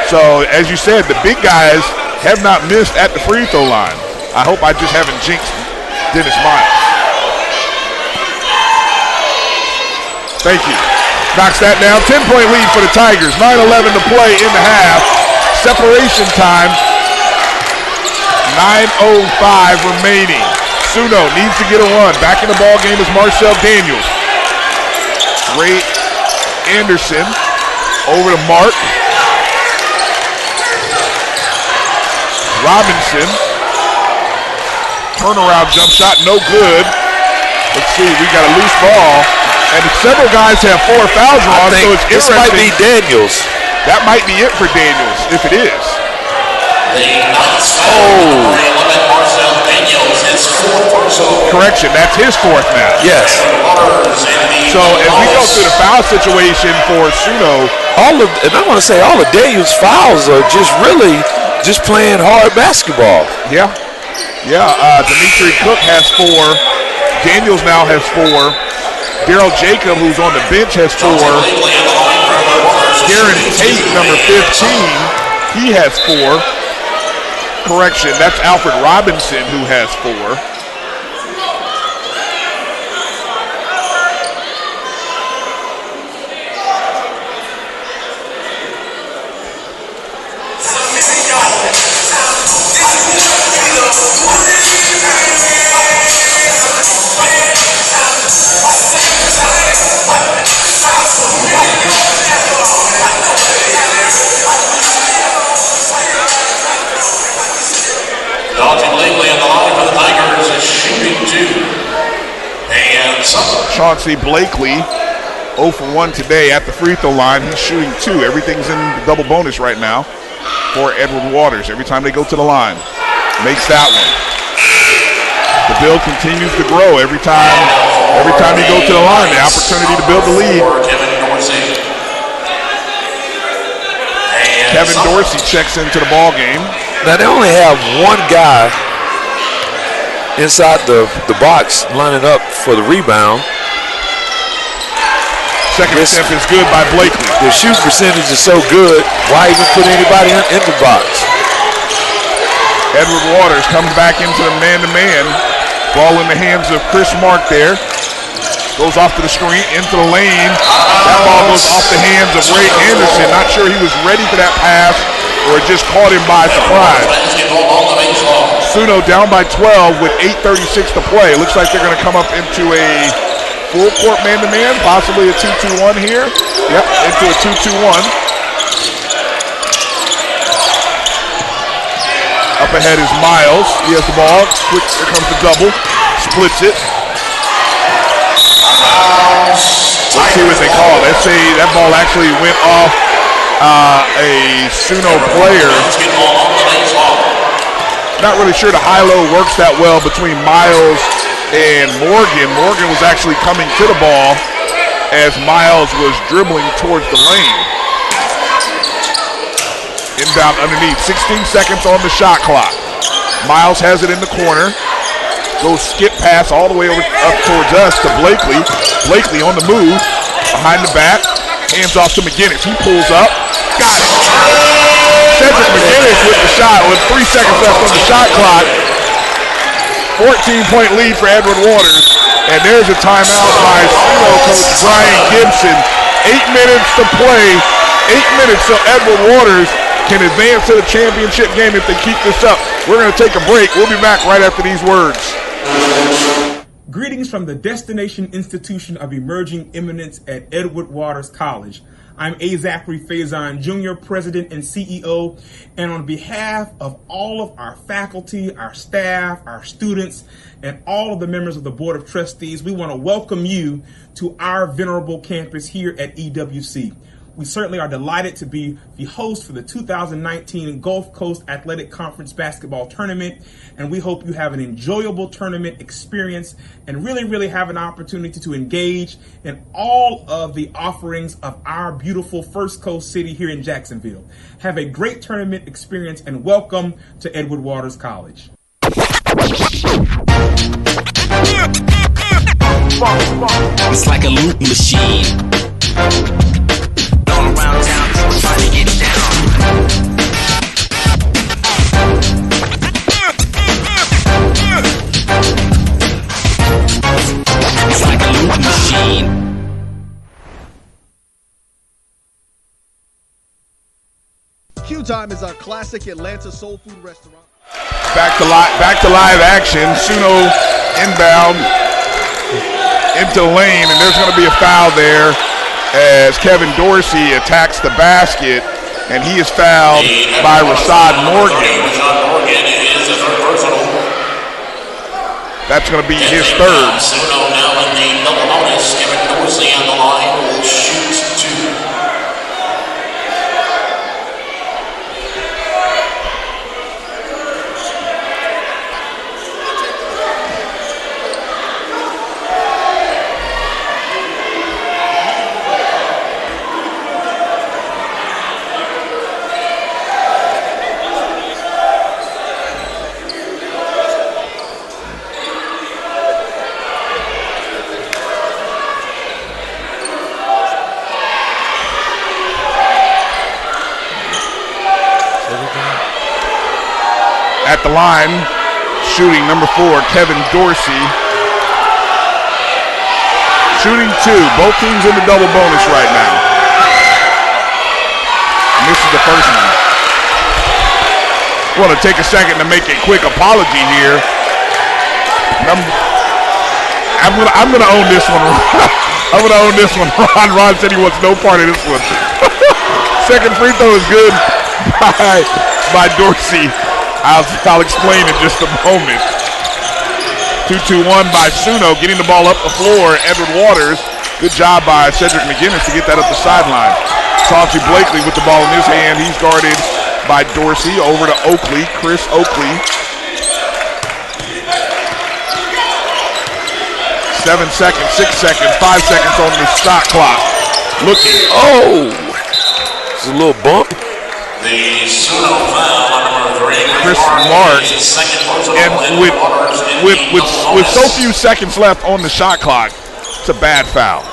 So, as you said, the big guys have not missed at the free throw line. I hope I just haven't jinxed Dennis Miles. Thank you. Knocks that down. 10-point lead for the Tigers. 9:11 to play in the half. Separation time. 9:05 remaining. Suno needs to get a run. Back in the ball game is Marcel Daniels. Ray Anderson over to Mark. Robinson. Turnaround jump shot, no good. Let's see, we got a loose ball. And several guys have 4 fouls on, so it's this interesting. might be Daniels. That might be it for Daniels, if it is. Correction, that's his 4th now. Yes. So as we go through the foul situation for Suno, and I want to say all of Daniels' fouls are just really just playing hard basketball. Yeah. Dimitri Cook has 4. Daniels now has 4. Daryl Jacob, who's on the bench, has 4. Garen Tate, number 15, he has 4. Correction, that's Alfred Robinson who has 4. Chauncey Blakely, 0 for 1 today at the free throw line. He's shooting 2. Everything's in the double bonus right now for Edward Waters. Every time they go to the line, makes that one. the build continues to grow every time you go to the line, the opportunity to build the lead. Kevin Dorsey checks into the ball game. Now they only have one guy inside the box lining up for the rebound. Second attempt is good by Blakely. The shoot percentage is so good, why even put anybody in the box? Edward Waters comes back into the man-to-man. Ball in the hands of Chris Mark there. Goes off to the screen, into the lane. That ball goes off the hands of Ray Anderson. Not sure he was ready for that pass or it just caught him by surprise. Suno down by 12 with 8:36 to play. Looks like they're going to come up into a full court man-to-man, possibly a 2-2-1 here. Yep, into a 2-2-1. Up ahead is Miles. He has the ball. Quick, here comes the double. Splits it. Let's see what they call it. Let's say that ball actually went off a Suno player. Not really sure the high-low works that well between Miles and Morgan. Morgan was actually coming to the ball as Miles was dribbling towards the lane. Inbound underneath. 16 seconds on the shot clock. Miles has it in the corner. Goes skip pass all the way over up towards us to Blakely. Blakely on the move. Behind the back. Hands off to McGinnis. He pulls up. Got it. Cedric McGinnis with the shot with 3 seconds left on the shot clock. 14-point lead for Edward Waters. And there's a timeout by Suno coach Brian Gibson. 8 minutes to play. 8 minutes so Edward Waters can advance to the championship game if they keep this up. We're going to take a break. We'll be back right after these words. Greetings from the Destination Institution of Emerging Eminence at Edward Waters College. I'm A. Zachary Faison, Jr., President and CEO, and on behalf of all of our faculty, our staff, our students, and all of the members of the Board of Trustees, we want to welcome you to our venerable campus here at EWC. We certainly are delighted to be the host for the 2019 Gulf Coast Athletic Conference Basketball Tournament, and we hope you have an enjoyable tournament experience and really have an opportunity to engage in all of the offerings of our beautiful First Coast city here in Jacksonville. Have a great tournament experience and welcome to Edward Waters College. It's like a loop machine. Around town, people trying to get down. It's like a loop machine. Q Time is our classic Atlanta soul food restaurant. Back to live action. Suno inbound into lane, and there's going to be a foul there as Kevin Dorsey attacks the basket, and he is fouled by Rashad Morgan. That's going to be his third. Suno now in the double bonus. Kevin Dorsey on the line will shoot 2. At the line, shooting number 4, Kevin Dorsey. Shooting 2. Both teams in the double bonus right now. Misses the first one. I want to take a second to make a quick apology here. I'm gonna own this one. I'm gonna own this one. Ron said he wants no part of this one. Second free throw is good by Dorsey. I'll explain in just a moment. 2-2-1 by Suno, getting the ball up the floor. Edward Waters, good job by Cedric McGinnis to get that up the sideline. Chauncey Blakely with the ball in his hand. He's guarded by Dorsey. Over to Oakley, Chris Oakley. 7 seconds, 6 seconds, 5 seconds on the shot clock. Looking. Oh! It's a little bump. The pseudo foul on number 3. Chris Mark. And with so few seconds left on the shot clock, it's a bad foul.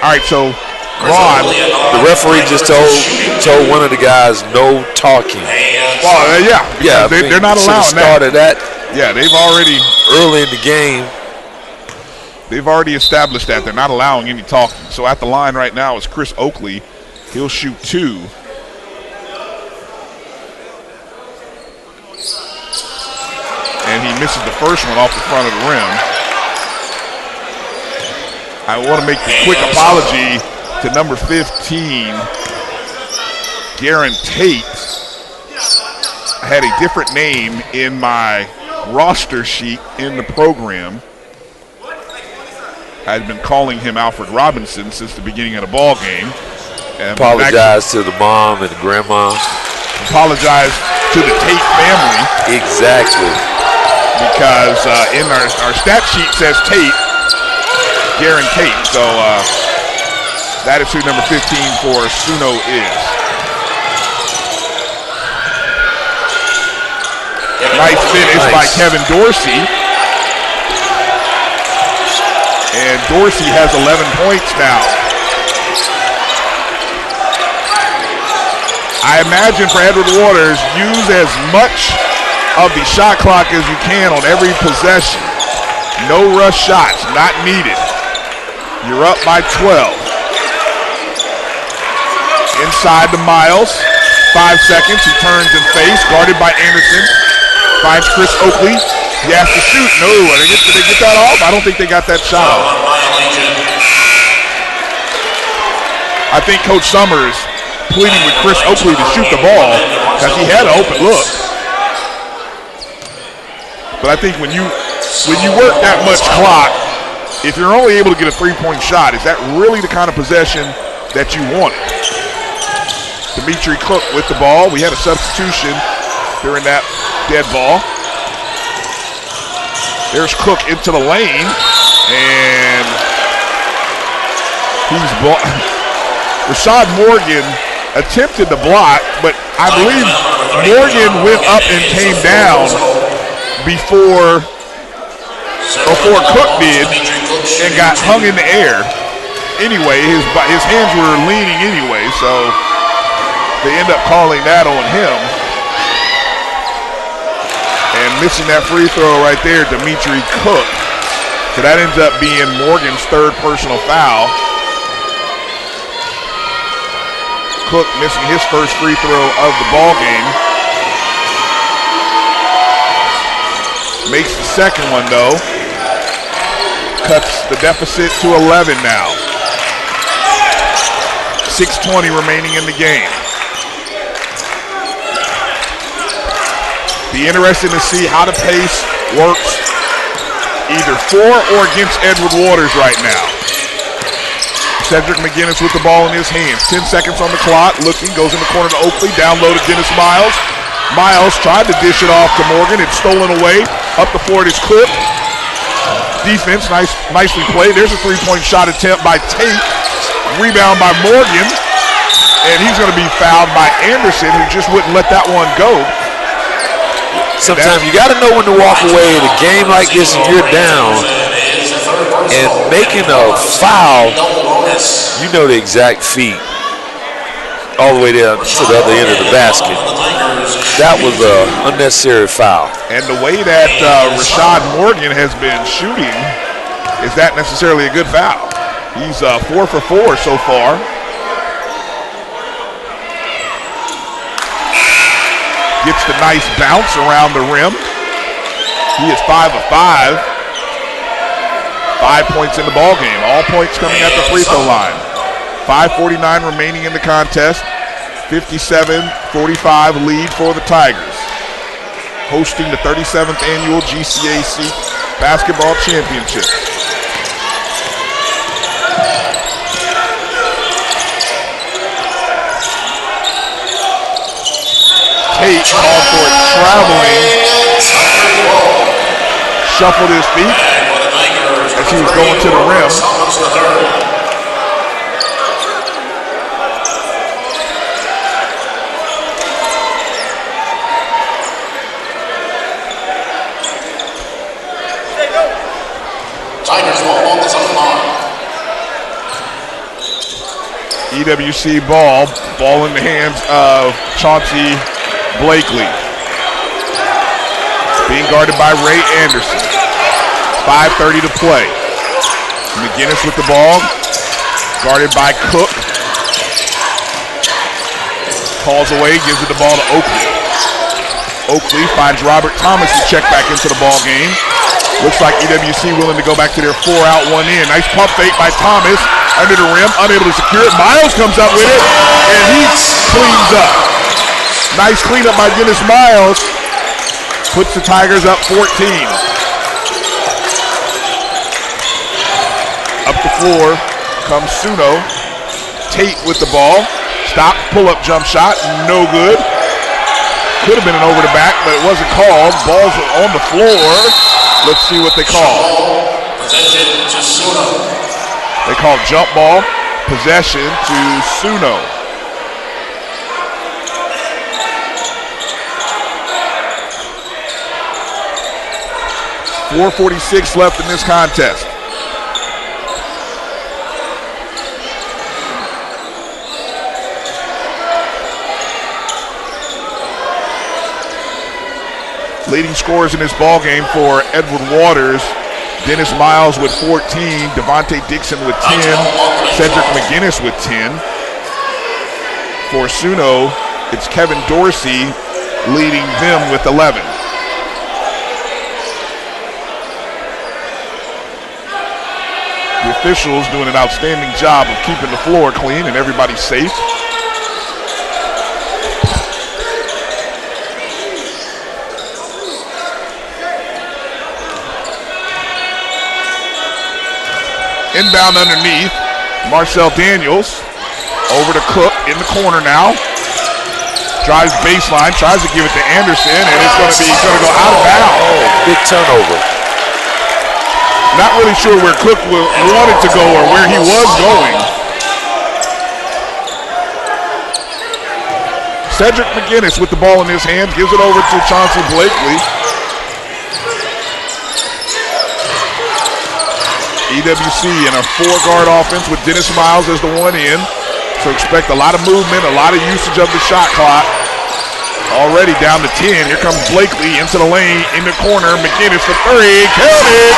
All right, so Ron. The referee just told one of the guys no talking. Well, yeah, they're not allowing that. Yeah, they've already early in the game. They've already established that they're not allowing any talking. So at the line right now is Chris Oakley. He'll shoot 2. And he misses the first one off the front of the rim. I want to make a quick apology to number 15, Garen Tate. I had a different name in my roster sheet in the program. I'd been calling him Alfred Robinson since the beginning of the ball game. And apologize to the mom and the grandma. Apologize to the Tate family. Exactly. Because in our stat sheet says Tate, Garen Tate. So that is who number 15 for Suno is. Nice finish by Kevin Dorsey. And Dorsey has 11 points now. I imagine for Edward Waters, use as much of the shot clock as you can on every possession. No rush shots, not needed. You're up by 12. Inside to Miles. 5 seconds. He turns and face. Guarded by Anderson. Finds Chris Oakley. He has to shoot. No. Did they get that off? I don't think they got that shot off. I think Coach Summers pleading with Chris Oakley to shoot the ball because he had an open look. But I think when you work that much clock, if you're only able to get a 3-point shot, is that really the kind of possession that you wanted? Dimitri Cook with the ball. We had a substitution during that dead ball. There's Cook into the lane, and he's Rashad Morgan attempted to block, but I believe Morgan went up and came down before Cook did and got hung in the air. Anyway, his hands were leaning anyway, so they end up calling that on him. And missing that free throw right there, Dimitri Cook. So that ends up being Morgan's 3rd personal foul. Cook missing his first free throw of the ball game. Makes the second one though. Cuts the deficit to 11 now. 6:20 remaining in the game. Be interested to see how the pace works either for or against Edward Waters right now. Cedric McGinnis with the ball in his hands. 10 seconds on the clock. Looking, goes in the corner to Oakley. Down low to Dennis Miles. Miles tried to dish it off to Morgan. It's stolen away. Up the floor it is Clip. Defense, nicely played. There's a 3-point shot attempt by Tate. Rebound by Morgan. And he's going to be fouled by Anderson, who just wouldn't let that one go. Sometimes you got to know when to walk away in a game like this and you're down. And making a foul, you know the exact feet all the way down to the other end of the basket. That was an unnecessary foul. And the way that Rashad Morgan has been shooting, is that necessarily a good foul? He's 4 for 4 so far. Gets the nice bounce around the rim. He is 5 of 5. 5 points in the ball game. All points coming at the free throw line. 5:49 remaining in the contest. 57-45 lead for the Tigers. Hosting the 37th annual GCAC Basketball Championship. Tate called for traveling. shuffled his feet as he was going to the rim. Tigers ball on the southern line. EWC ball in the hands of Chauncey Blakely. Being guarded by Ray Anderson. 5:30 to play. McGinnis with the ball, guarded by Cook. Calls away, gives it the ball to Oakley. Oakley finds Robert Thomas to check back into the ball game. Looks like EWC willing to go back to their 4-out, 1-in. Nice pump fake by Thomas under the rim, unable to secure it. Miles comes up with it, and he cleans up. Nice cleanup by Dennis Miles. Puts the Tigers up 14. Up the floor comes Suno. Tate with the ball. Stop, pull-up jump shot, no good. Could have been an over the back, but it wasn't called. Ball's on the floor. Let's see what they call. Possession to Suno. They call jump ball, possession to Suno. .446 left in this contest. Leading scorers in this ball game for Edward Waters, Dennis Miles with 14, Devontae Dixon with 10, Cedric McGinnis with 10. For Suno, it's Kevin Dorsey leading them with 11. The officials doing an outstanding job of keeping the floor clean and everybody safe. Inbound underneath, Marcel Daniels over to Cook in the corner now. Drives baseline, tries to give it to Anderson, and it's going to go out of bounds. Oh, big turnover. Not really sure where Cook wanted to go or where he was going. Cedric McGinnis with the ball in his hand, gives it over to Chauncey Blakely. EWC in a 4-guard offense with Dennis Miles as the 1-in. So expect a lot of movement, a lot of usage of the shot clock. Already down to 10. Here comes Blakely into the lane, in the corner. McGinnis for 3. Counted!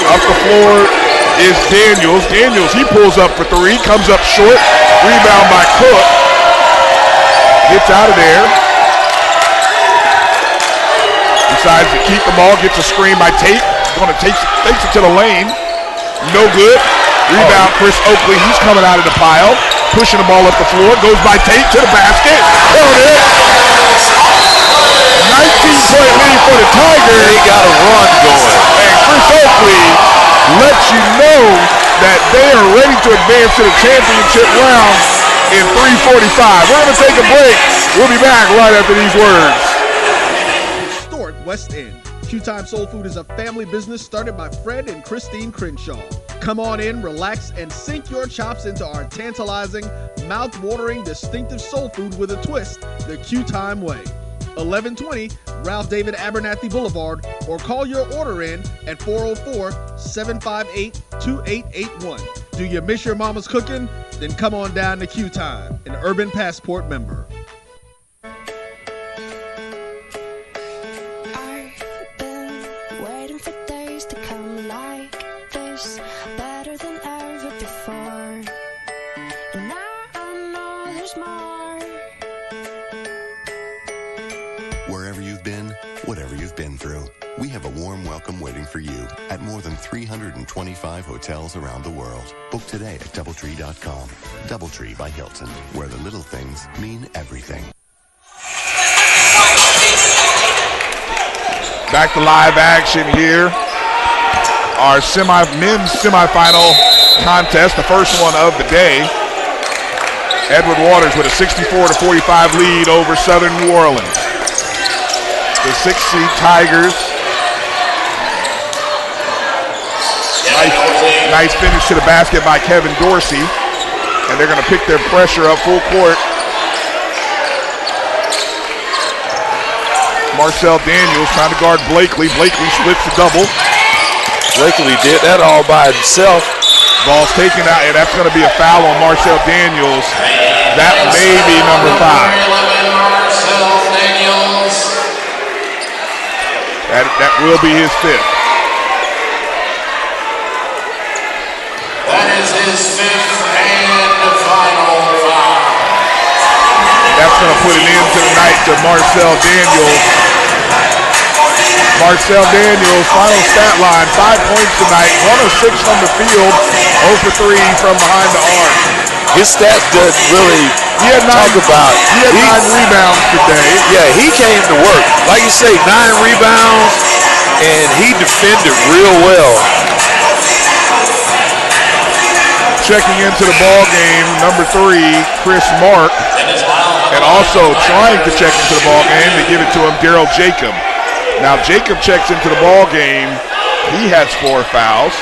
Up the floor is Daniels. Daniels, he pulls up for 3. Comes up short. Rebound by Cook. Gets out of there. Decides to keep the ball, gets a screen by Tate. Takes it to the lane. No good. Rebound, Chris Oakley. He's coming out of the pile. Pushing the ball up the floor. Goes by Tate to the basket. 19-point lead for the Tigers. They got a run going. And Chris Oakley lets you know that they are ready to advance to the championship round in 3:45. We're going to take a break. We'll be back right after these words. West End. Q-Time Soul Food is a family business started by Fred and Christine Crenshaw. Come on in, relax, and sink your chops into our tantalizing, mouth-watering, distinctive soul food with a twist, the Q-Time way. 1120 Ralph David Abernathy Boulevard, or call your order in at 404-758-2881. Do you miss your mama's cooking? Then come on down to Q-Time, an Urban Passport member. Wherever you've been, whatever you've been through, we have a warm welcome waiting for you at more than 325 hotels around the world. Book today at DoubleTree.com. DoubleTree by Hilton, where the little things mean everything. Back to live action here. Our men's semifinal contest, the first one of the day. Edward Waters with a 64-45 lead over Southern New Orleans. The 6th seed Tigers. Nice finish to the basket by Kevin Dorsey. And they're going to pick their pressure up full court. Marcel Daniels trying to guard Blakely. Blakely splits the double. Blakely did that all by himself. Ball's taken out, and that's going to be a foul on Marcel Daniels. That may be number 5. That will be his 5th. That is his 5th and final foul. That's going to put an end to the night to Marcel Daniels. Marcel Daniels, final stat line, 5 points tonight, 1 of 6 from the field, 0 for 3 from behind the arc. His stats doesn't really talk about. He had 9 rebounds today. Yeah, he came to work. Like you say, 9 rebounds, and he defended real well. Checking into the ball game, number 3, Chris Mark, and also trying to check into the ball game to give it to him, Daryl Jacob. Now Jacob checks into the ball game. He has 4 fouls.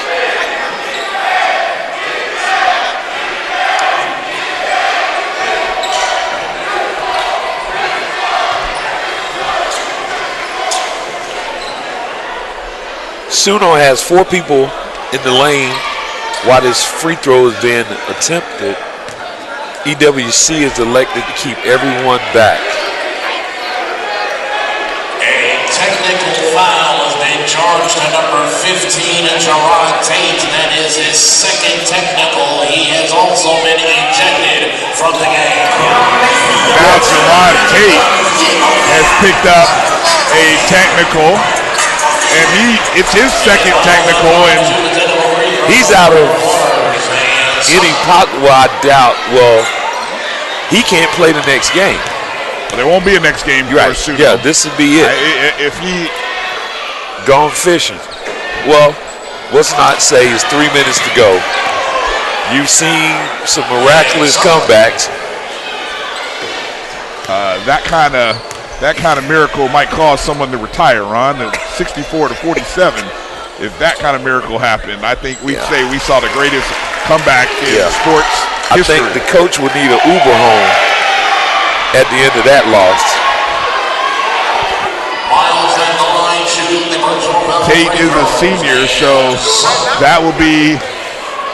Suno has 4 people in the lane while this free throw is being attempted. EWC is elected to keep everyone back. Technical foul has been charged to number 15, Gerard Tate. That is his 2nd technical. He has also been ejected from the game. Now Gerard Tate has picked up a technical, and it's his 2nd technical, and he's out of any pocket. Well, I doubt. Well, he can't play the next game. There won't be a next game for Suno. Yeah, this would be it. If he gone fishing. Well, let's not say it's 3 minutes to go. You've seen some miraculous comebacks. That kind of miracle might cause someone to retire, Ron. 64-47. If that kind of miracle happened, I think we'd say we saw the greatest comeback in sports history. I think the coach would need an Uber home at the end of that loss. Tate is a senior, so that will be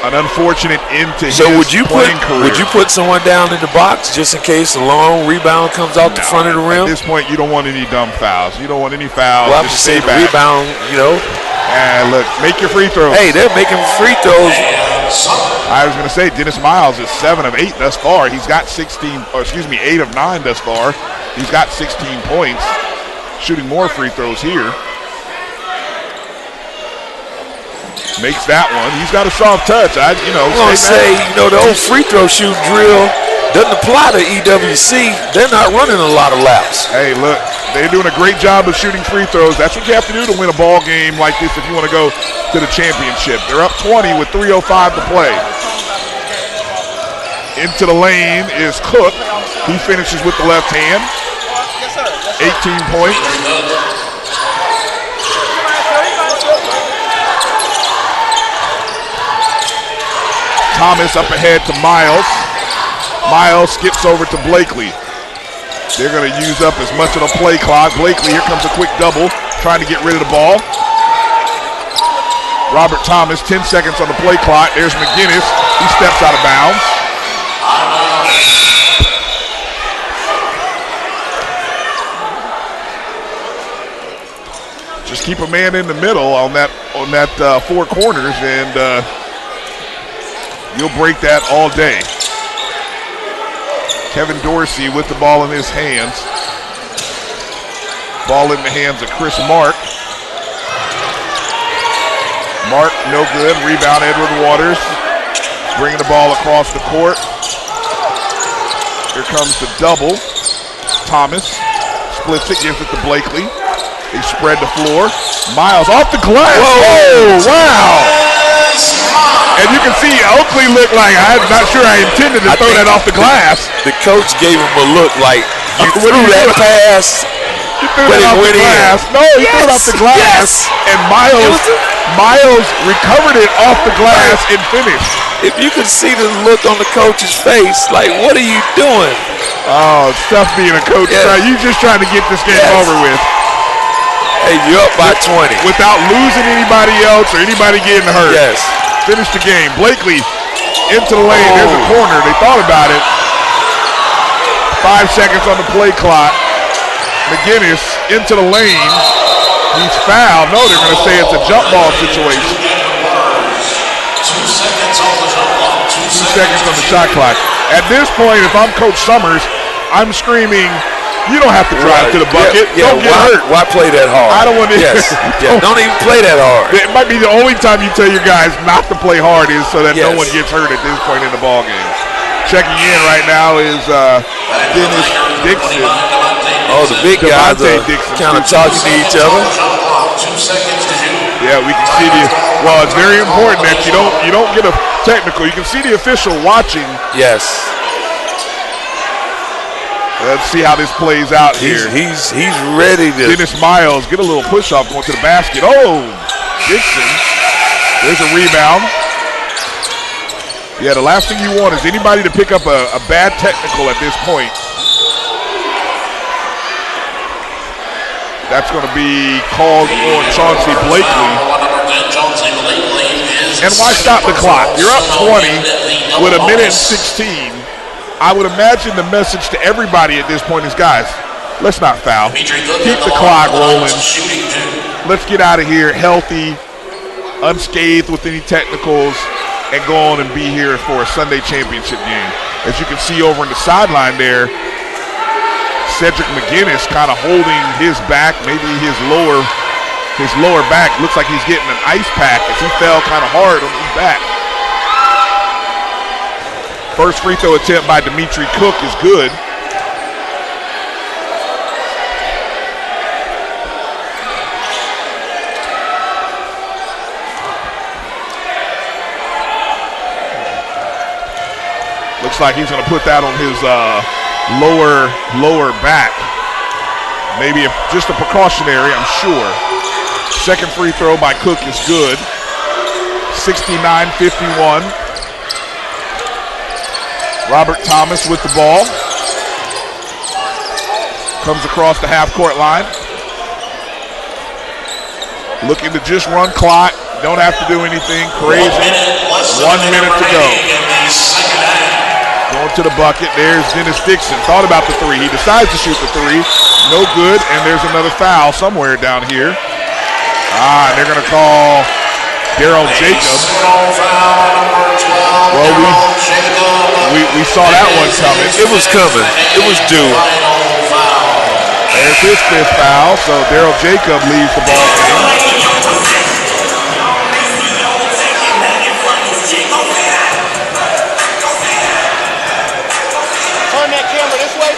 an unfortunate end to his playing career. Would you put someone down in the box just in case a long rebound comes off the front of the rim? At this point, you don't want any dumb fouls. You don't want any fouls. Well, just stay back. Rebound, And look, make your free throws. Hey, they're making free throws. I was going to say, Dennis Miles is 7 of 8 thus far. He's got 8 of 9 thus far. He's got 16 points. Shooting more free throws here. Makes that one. He's got a soft touch. I'm going to say, the old free throw shoot drill doesn't apply to EWC. They're not running a lot of laps. Hey, look, they're doing a great job of shooting free throws. That's what you have to do to win a ball game like this if you want to go to the championship. They're up 20 with 3:05 to play. Into the lane is Cook. He finishes with the left hand. 18 points. Thomas up ahead to Miles. Miles skips over to Blakely. They're going to use up as much of the play clock. Blakely, here comes a quick double, trying to get rid of the ball. Robert Thomas, 10 seconds on the play clock. There's McGinnis. He steps out of bounds. Just keep a man in the middle on that 4 corners, and you'll break that all day. Kevin Dorsey with the ball in his hands. Ball in the hands of Chris Mark. Mark, no good. Rebound, Edward Waters. Bringing the ball across the court. Here comes the double. Thomas splits it, gives it to Blakely. They spread the floor. Miles off the glass. Whoa, wow. And you can see Oakley looked like, I'm not sure I intended to throw that off the glass. The coach gave him a look like, you threw that pass, he threw it off the glass. No, he threw it off the glass. And Miles recovered it off the glass and finished. If you could see the look on the coach's face, like, what are you doing? Oh, it's tough being a coach. You just trying to get this game over with. Hey, you're up by 20. Without losing anybody else or anybody getting hurt. Yes. Finish the game. Blakely into the lane. There's a corner. They thought about it. 5 seconds on the play clock. McGinnis into the lane. He's fouled. No, they're going to say it's a jump ball situation. 2 seconds on the shot clock. 2 seconds on the shot clock. At this point, if I'm Coach Summers, I'm screaming, you don't have to drive to the bucket. Don't get hurt. Why play that hard? I don't want to. Don't even play that hard. It might be the only time you tell your guys not to play hard is so that no one gets hurt at this point in the ball game. Checking in right now is Dennis Dixon. Oh, the big guys are kind of talking to each other. 2 seconds to shoot. Yeah, we can see well, it's very important that you don't get a technical. You can see the official watching. Yes. Let's see how this plays out here. He's ready to. Dennis Miles get a little push off going to the basket. Oh, Dixon. There's a rebound. Yeah, the last thing you want is anybody to pick up a bad technical at this point. That's going to be called on Chauncey Blakely. And why stop the clock? You're up 20 with a minute and 16. I would imagine the message to everybody at this point is, guys, let's not foul. Keep the clock rolling. Let's get out of here healthy, unscathed with any technicals, and go on and be here for a Sunday championship game. As you can see over in the sideline there, Cedric McGinnis kind of holding his back, maybe his lower back. Looks like he's getting an ice pack as he fell kind of hard on his back. First free throw attempt by Dimitri Cook is good. Looks like he's going to put that on his lower back. Maybe just a precautionary, I'm sure. Second free throw by Cook is good. 69-51. Robert Thomas with the ball. Comes across the half-court line. Looking to just run clock. Don't have to do anything crazy. 1 minute to go. Going to the bucket. There's Dennis Dixon. Thought about the three. He decides to shoot the three. No good. And there's another foul somewhere down here. And they're going to call Daryl Jacobs. Well, we saw that one coming. It was coming. It was due. There's his fifth foul. So Daryl Jacobs leaves the ball game.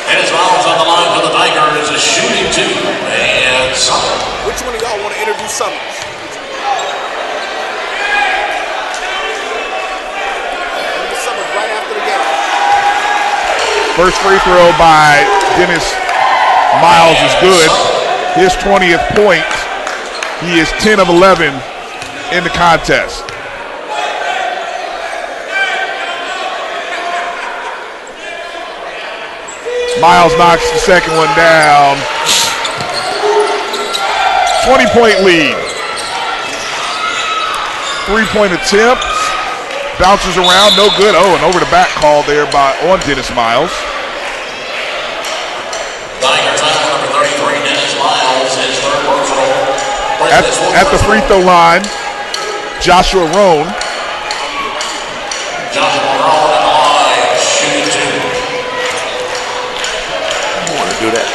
Dennis Miles on the line for the Tigers is shooting 2. And Summers. Which one of y'all want to interview Summers? Summers right after the game. First free throw by Dennis Miles is good. His 20th point. He is 10 of 11 in the contest. Miles knocks the second one down. 20-point lead. 3-point attempt. Bounces around, no good. Oh, and over the back call there on Dennis Miles. Tiger foul number 33, Dennis Miles, his third personal. At the free throw line, Joshua Roan. Joshua Roan at the line, shooting 2. Do that.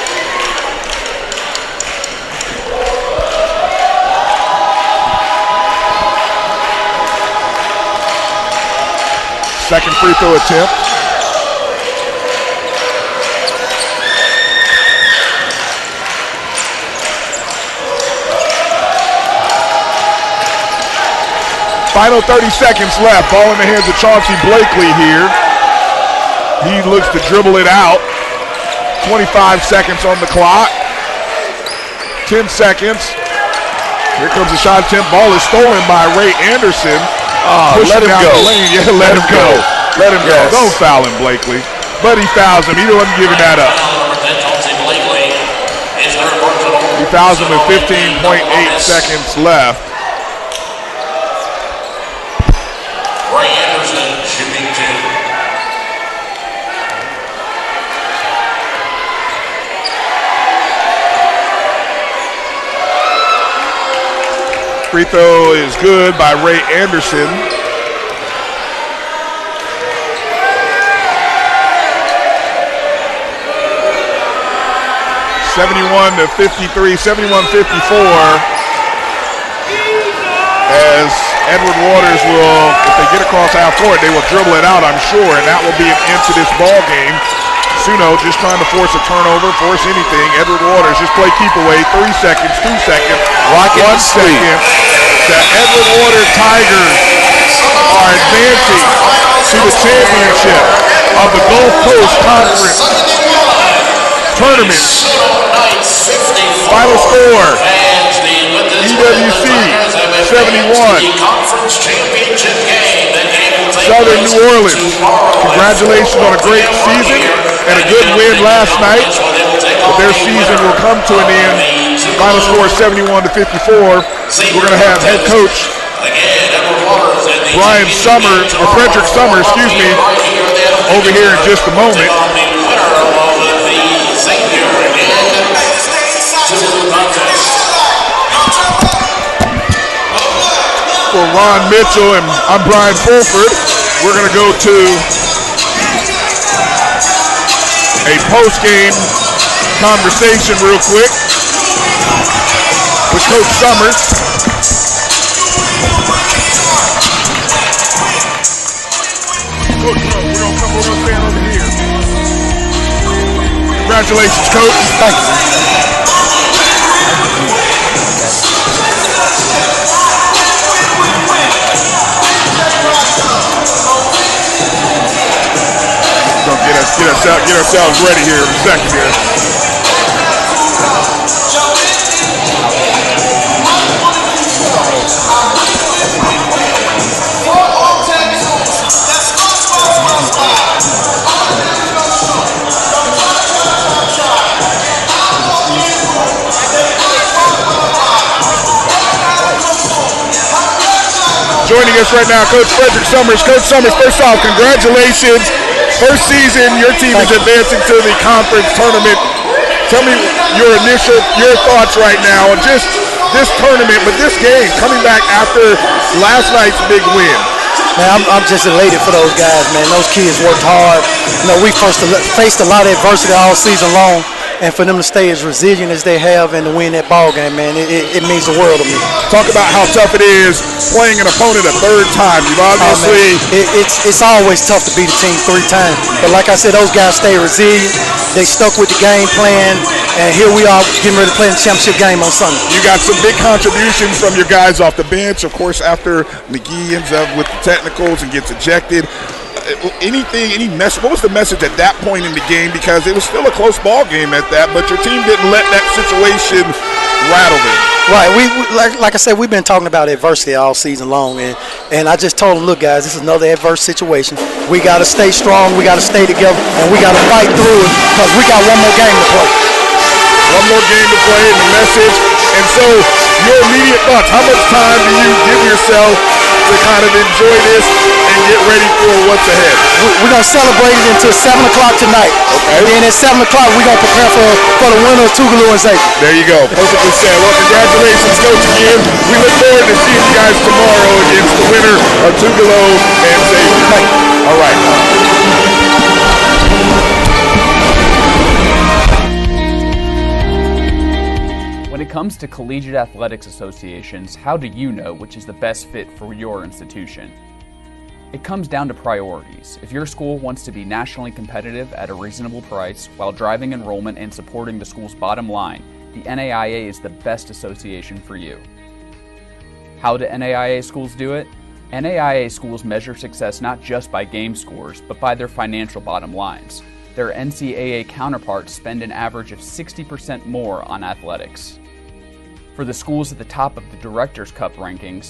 Second free throw attempt. Final 30 seconds left. Ball in the hands of Chauncey Blakely here. He looks to dribble it out. 25 seconds on the clock. 10 seconds. Here comes the shot attempt. Ball is stolen by Ray Anderson. Let him go. Yeah, let him go. Let him go. Don't foul him, Blakely. But he fouls him. He wasn't giving that up. He fouls him with 15.8 seconds left. Ray Anderson shooting 2. Free throw is good by Ray Anderson. (71-53), 71-54. As Edward Waters will, if they get across half court, they will dribble it out, I'm sure, and that will be an end to this ball game. Suno just trying to force a turnover, force anything. Edward Waters just play keep away. 3 seconds, 2 seconds, 1 second. The Edward Waters Tigers are advancing to the championship of the Gulf Coast Conference Tournament. Final score, EWC 71. Southern New Orleans, congratulations on a great season and a good win last night. But their season will come to an end. Final score 71-54. We're going to have head coach Brian Summers, or Frederick Summers, excuse me, over here in just a moment. For Ron Mitchell, and I'm Brian Fulford. We're going to go to a post-game conversation real quick with Coach Summers. Coach, we're going to stand over here. Congratulations, Coach. Thank you. Get ourselves ready here in a second here. Joining us right now, Coach Frederick Summers. Coach Summers, first off, congratulations. First season, your team is advancing to the conference tournament. Tell me your thoughts right now on just this tournament, but this game coming back after last night's big win. Man, I'm just elated for those guys, man. Those kids worked hard. You know, we faced a lot of adversity all season long, and for them to stay as resilient as they have and to win that ball game, man, it means the world to me. Talk about how tough it is playing an opponent a third time. You've obviously... It's always tough to beat a team 3 times. But like I said, those guys stay resilient. They stuck with the game plan, and here we are getting ready to play in the championship game on Sunday. You got some big contributions from your guys off the bench. Of course, after McGee ends up with the technicals and gets ejected. What was the message at that point in the game? Because it was still a close ball game at that, but your team didn't let that situation rattle them. Right. We like I said, we've been talking about adversity all season long, and I just told them, look, guys, this is another adverse situation. We got to stay strong. We got to stay together, and we got to fight through it because we got one more game to play. One more game to play, and the message. And so, your immediate thoughts, how much time do you give yourself to kind of enjoy this and get ready for what's ahead? We're going to celebrate it until 7 o'clock tonight. Okay. And then at 7 o'clock, we're going to prepare for the winner of Tougaloo and Xavier. There you go. Perfectly said. Well, congratulations, Coach, again. We look forward to seeing you guys tomorrow against the winner of Tougaloo and Xavier. All right. When it comes to collegiate athletics associations, how do you know which is the best fit for your institution? It comes down to priorities. If your school wants to be nationally competitive at a reasonable price while driving enrollment and supporting the school's bottom line, the NAIA is the best association for you. How do NAIA schools do it? NAIA schools measure success not just by game scores, but by their financial bottom lines. Their NCAA counterparts spend an average of 60% more on athletics. For the schools at the top of the Directors' Cup rankings,